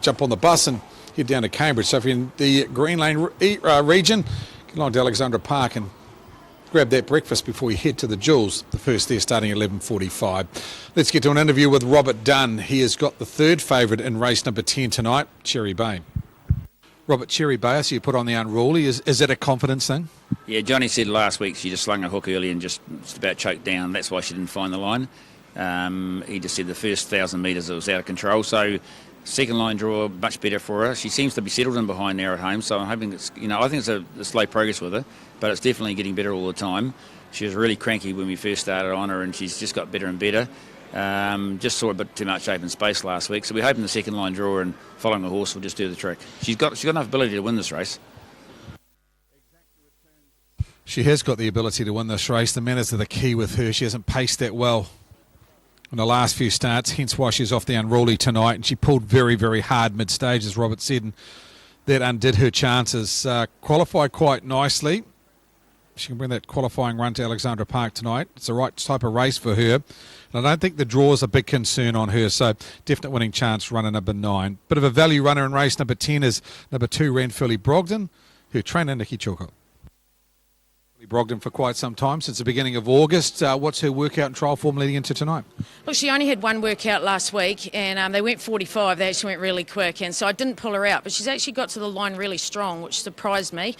S6: jump on the bus and head down to Cambridge. So if you're in the Green Lane region, get along to Alexandra Park and grab that breakfast before you head to the Jewels. The first there starting at 11:45. Let's get to an interview with Robert Dunn. He has got the third favourite in race number 10 tonight, Cherry Bay. Robert, Cherry Bay, so you put on the unruly. Is that a confidence thing?
S21: Yeah, Johnny said last week she just slung a hook early and just about choked down. That's why she didn't find the line. He just said the first 1,000 metres it was out of control. So second line draw much better for her. She seems to be settled in behind there at home. So I'm hoping it's, I think it's a slow progress with her, but it's definitely getting better all the time. She was really cranky when we first started on her, and she's just got better and better. Just saw a bit too much open space last week, so we're hoping the second line draw and following the horse will just do the trick. She's got enough ability to win this race.
S6: She has got the ability to win this race. The manners are the key with her. She hasn't paced that well in the last few starts, hence why she's off the unruly tonight, and she pulled very, very hard mid-stage, as Robert said, and that undid her chances. Qualified quite nicely. She can bring that qualifying run to Alexandra Park tonight. It's the right type of race for her. And I don't think the draw is a big concern on her, so definite winning chance runner number 9. Bit of a value runner in race number 10 is number 2, Ranfurly Brogden, her trainer, Nikki Chilcott. Brogden for quite some time, since the beginning of August. What's her workout and trial form leading into tonight?
S11: Well, she only had one workout last week, and they went 45. They actually went really quick, and so I didn't pull her out, but she's actually got to the line really strong, which surprised me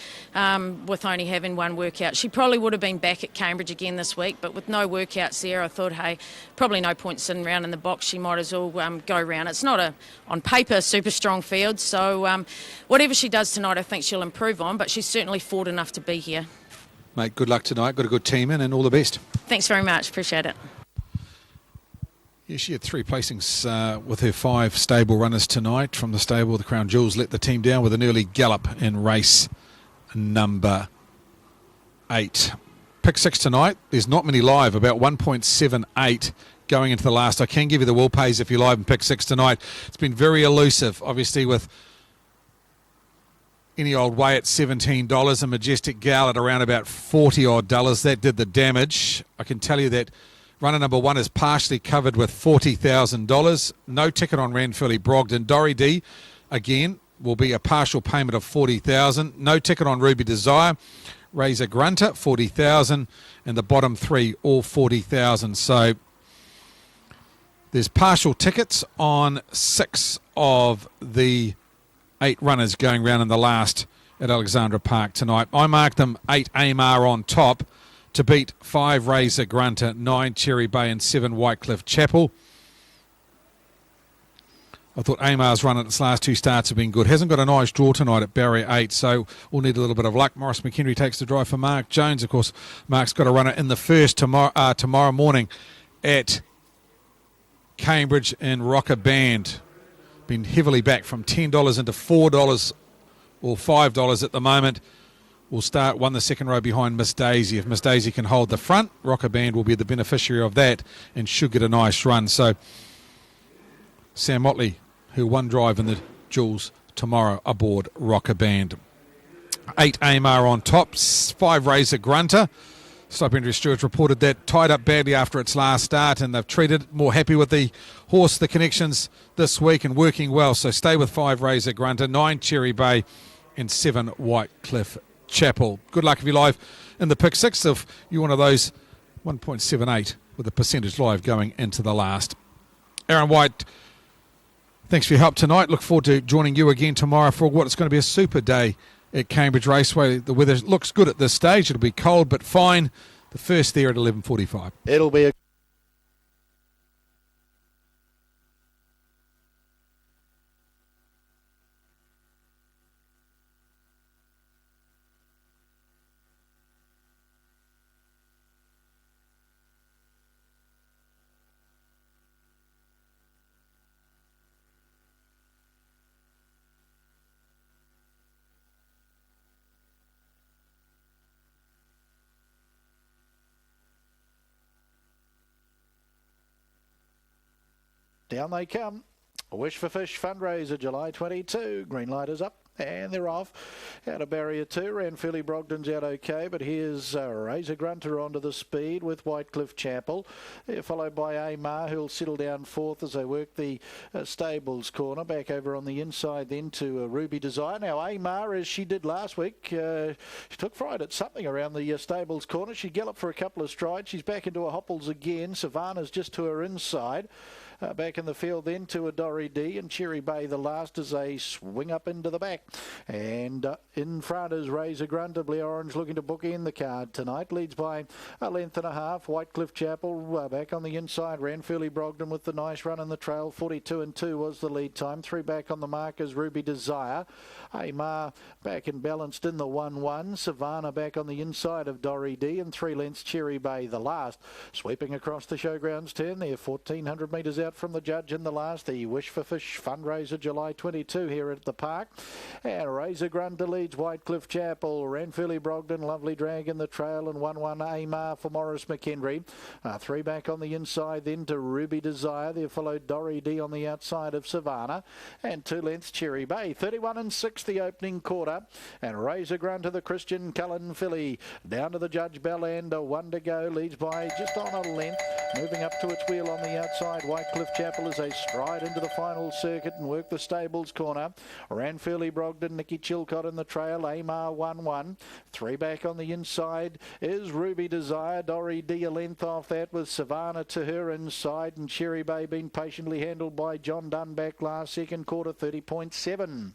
S11: with only having one workout. She probably would have been back at Cambridge again this week, but with no workouts there, I thought, hey, probably no point sitting around in the box. She might as well go round. It's not on paper, super strong field, so whatever she does tonight, I think she'll improve on, but she's certainly forward enough to be here.
S6: Mate, good luck tonight. Got a good team in, and all the best.
S11: Thanks very much. Appreciate it.
S6: Yeah, she had 3 placings with her 5 stable runners tonight. From the stable, the Crown Jewels let the team down with an early gallop in race number 8. Pick 6 tonight. There's not many live, about 1.78 going into the last. I can give you the will pays if you live in pick 6 tonight. It's been very elusive, obviously, with any old way at $17, a Majestic Gal at around about $40 odd. That did the damage. I can tell you that runner number 1 is partially covered with $40,000. No ticket on Ranfurly Brogden. Dory D, again, will be a partial payment of $40,000. No ticket on Ruby Desire. Razor Grunter, $40,000. And the bottom 3, all $40,000. So there's partial tickets on 6 of the 8 runners going round in the last at Alexandra Park tonight. I marked them 8 Amar on top to beat 5 Razor Grunter, 9 Cherry Bay and 7 Whitecliff Chapel. I thought Amar's run at its last 2 starts have been good. Hasn't got a nice draw tonight at Barrier 8, so we'll need a little bit of luck. Morris McHenry takes the drive for Mark Jones. Of course, Mark's got a runner in the first tomorrow morning at Cambridge in Rocker Band. Been heavily back from $10 into $4 or $5 at the moment. We'll start the second row behind Miss Daisy. If Miss Daisy can hold the front, Rocker Band will be the beneficiary of that and should get a nice run. So Sam Motley, who won drive in the Jewels tomorrow aboard Rocker Band. 8 Amar on top, 5 Razor Grunter. Slope Andrew Stewart reported that tied up badly after its last start, and they've treated it. More happy with the horse, the connections this week, and working well. So stay with 5 Razor Grunter, 9 Cherry Bay and 7 Whitecliff Chapel. Good luck if you live in the pick 6. If you're one of those, 1.78 with a percentage live going into the last. Aaron White, thanks for your help tonight. Look forward to joining you again tomorrow for what is going to be a super day at Cambridge Raceway. The weather looks good at this stage. It'll be cold but fine. The first there at 11:45.
S7: It'll be a Down they come. Wish for Fish fundraiser, July 22. Green light is up. And they're off. Out of barrier 2. Ranfurly Brogden's out okay, but here's Razor Grunter onto the speed with Whitecliff Chapel. They're followed by Amar, who'll settle down 4th as they work the stables corner. Back over on the inside then to Ruby Desire. Now Amar, as she did last week, she took fright at something around the stables corner. She galloped for a couple of strides. She's back into her hopples again. Savannah's just to her inside. Back in the field then to Dory D and Cherry Bay the last as they swing up into the back. And in front is Razor Grunter, Blair Orange looking to book in the card tonight. Leads by a length and a half. Whitecliff Chapel back on the inside. Ranfurly Brogden with the nice run in the trail. 42 and 2 was the lead time. 3 back on the mark is Ruby Desire. Amar back and balanced in the 1-1. Savannah back on the inside of Dory D and 3 lengths Cherry Bay the last. Sweeping across the showgrounds turn there. 1,400 metres out from the judge in the last. The Wish for Fish fundraiser July 22 here at the park. And Razor Grunter leads Whitecliff Chapel. Ranfurly Brogden, Lovely Drag in the trail, and 1-1 Amar for Morris McHenry. 3 back on the inside then to Ruby Desire. There followed Dory D on the outside of Savannah. And 2 lengths Cherry Bay. 31 and 6 the opening quarter. And Razor Grunter, the Christian Cullen filly. Down to the judge Bellander. 1 to go. Leads by just on a length. Moving up to its wheel on the outside. Whitecliff Chapel as they stride into the final circuit and work the stables corner. Ranfurly Brogden, Nicky Chilcott in the trail. Amar 1-1. 3 back on the inside is Ruby Desire. Dory D a length off that with Savannah to her inside. And Cherry Bay being patiently handled by John Dunn back last second quarter. 30.7.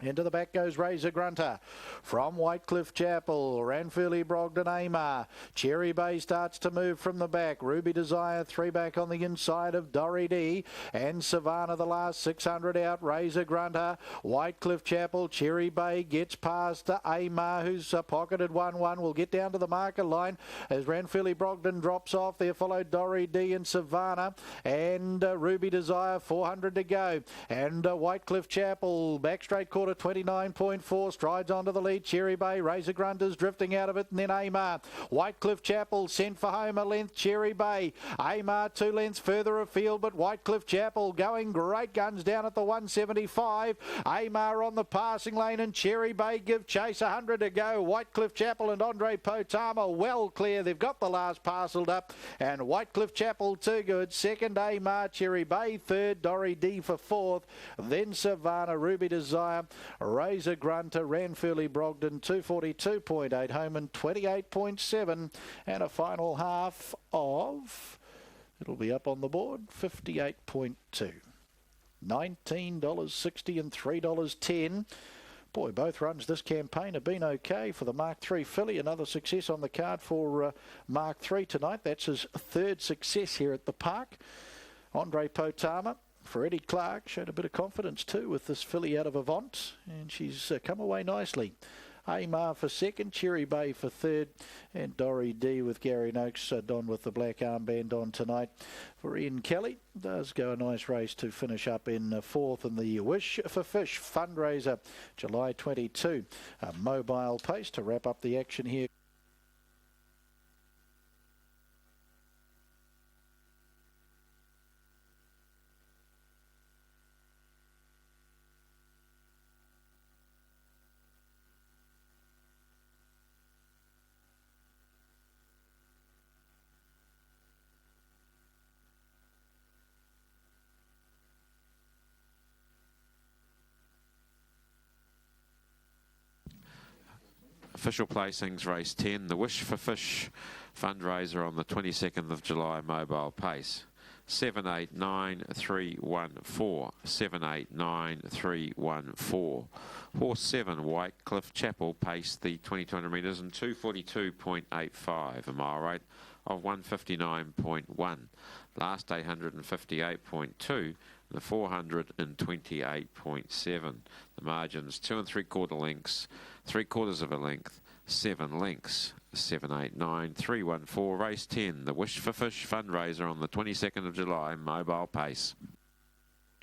S7: Into the back goes Razor Grunter from Whitecliff Chapel. Ranfurly Brogden Amar. Cherry Bay starts to move from the back. Ruby Desire 3 back on the inside of Dory D. And Savannah the last 600 out. Razor Grunter. Whitecliff Chapel. Cherry Bay gets past Amar, who's pocketed 1-1. Will get down to the marker line as Ranfurly Brogden drops off. There followed Dory D and Savannah. And Ruby Desire 400 to go. And Whitecliff Chapel back straight quarter 29.4, strides onto the lead. Cherry Bay, Razor Grunter's drifting out of it, and then Amar. Whitecliff Chapel sent for home a length. Cherry Bay, Amar 2 lengths further afield, but Whitecliff Chapel going great guns down at the 175. Amar on the passing lane, and Cherry Bay give chase. 100 to go. Whitecliff Chapel and Andre Potama well clear. They've got the last parcelled up, and Whitecliff Chapel too good. Second Amar, Cherry Bay third, Dory D for 4th, then Savannah, Ruby Desire, Razor Grunter, Ranfurly Brogden 242.8 home and 28.7, and a final half of, it'll be up on the board, 58.2. $19.60 and $3.10. Boy, both runs this campaign have been okay for the Mark III filly. Another success on the card for Mark III tonight. That's his 3rd success here at the park. Andre Potama for Eddie Clark showed a bit of confidence too with this filly out of Avant, and she's come away nicely. Amar for 2nd, Cherry Bay for 3rd, and Dory D with Gary Noakes donned with the black armband on tonight for Ian Kelly. Does go a nice race to finish up in 4th in the Wish for Fish fundraiser July 22. A mobile pace to wrap up the action here.
S8: Official placings, race 10, the Wish for Fish fundraiser on the 22nd of July, mobile pace. 789314, 789314. Horse 7, Whitecliff Chapel, paced the 2200 metres in 242.85, a mile rate of 159.1. Last 858.2. The 428.7. The margins 2 3/4 lengths, 3/4 of a length, 7 lengths. 789314. Race 10. The Wish for Fish fundraiser on the 22nd of July. Mobile pace.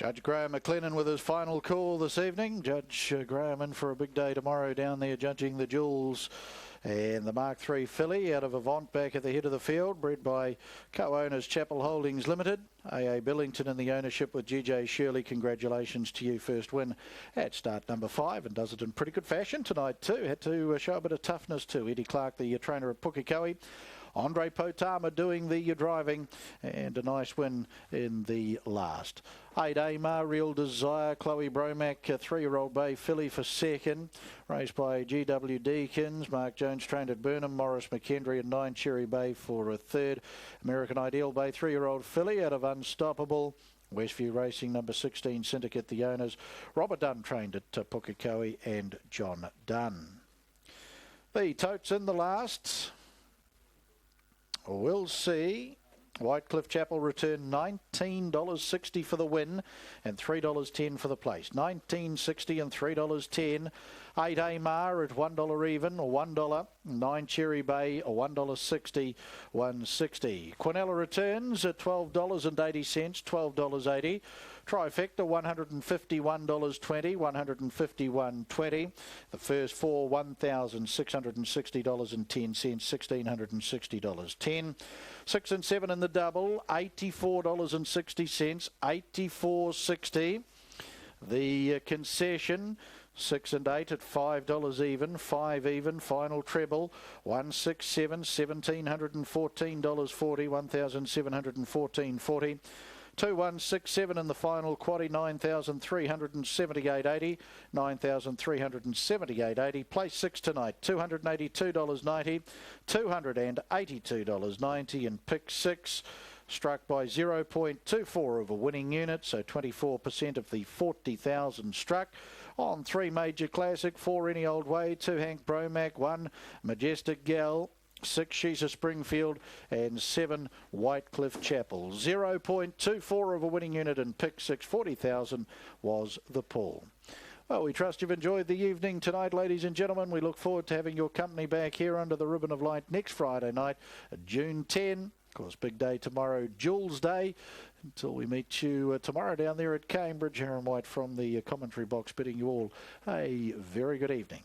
S7: Judge Graham McLennan with his final call this evening. Judge Graham in for a big day tomorrow down there judging the Jewels. And the Mark III filly out of Avant back at the head of the field, bred by co-owners Chapel Holdings Limited. A.A. Billington in the ownership with G.J. Shirley. Congratulations to you. First win at start number 5 and does it in pretty good fashion tonight too. Had to show a bit of toughness too. Eddie Clark, the trainer of Pukekohe. Andre Potama doing the driving and a nice win in the last. 8 Amar, Real Desire, Chloe Bromack, a 3-year-old bay filly for second. Raced by G.W. Deakins, Mark Jones trained at Burnham, Morris McKendry and 9 Cherry Bay for a third. American Ideal Bay, 3-year-old filly out of Unstoppable. Westview Racing, number 16, Syndicate, the owners. Robert Dunn trained at Pukekohe and John Dunn. The totes in the last. We'll see. Whitecliff Chapel return $19.60 for the win and $3.10 for the place. $19.60 and $3.10. 8 Amar at $1 even or $1. 9 Cherry Bay or $1.60, $1.60. Quinella returns at $12.80, $12.80. Trifecta $151.20, $151.20. The first four $1,660.10, $1,660.10. 6 and 7 in the double, $84.60, $84.60. The concession 6 and 8 at $5 even, 5 even, final treble, 167, $1,714.40, $1,714.40. 2167 in the final quaddy, 9,378.80, 9,378.80. Place 6 tonight, $282.90, $282.90, and pick 6. Struck by 0.24 of a winning unit, so 24% of the 40,000 struck. On 3 Major Classic, 4 Any Old Way, 2 Hank Bromack, 1 Majestic Gal, 6 She's a Springfield, and 7 Whitecliff Chapel. 0.24 of a winning unit and pick 6, 40,000 was the pool. Well, we trust you've enjoyed the evening tonight, ladies and gentlemen. We look forward to having your company back here under the ribbon of light next Friday night, June 10. Of course, big day tomorrow, Jules Day. Until we meet you tomorrow down there at Cambridge, Aaron White from the commentary box bidding you all a very good evening.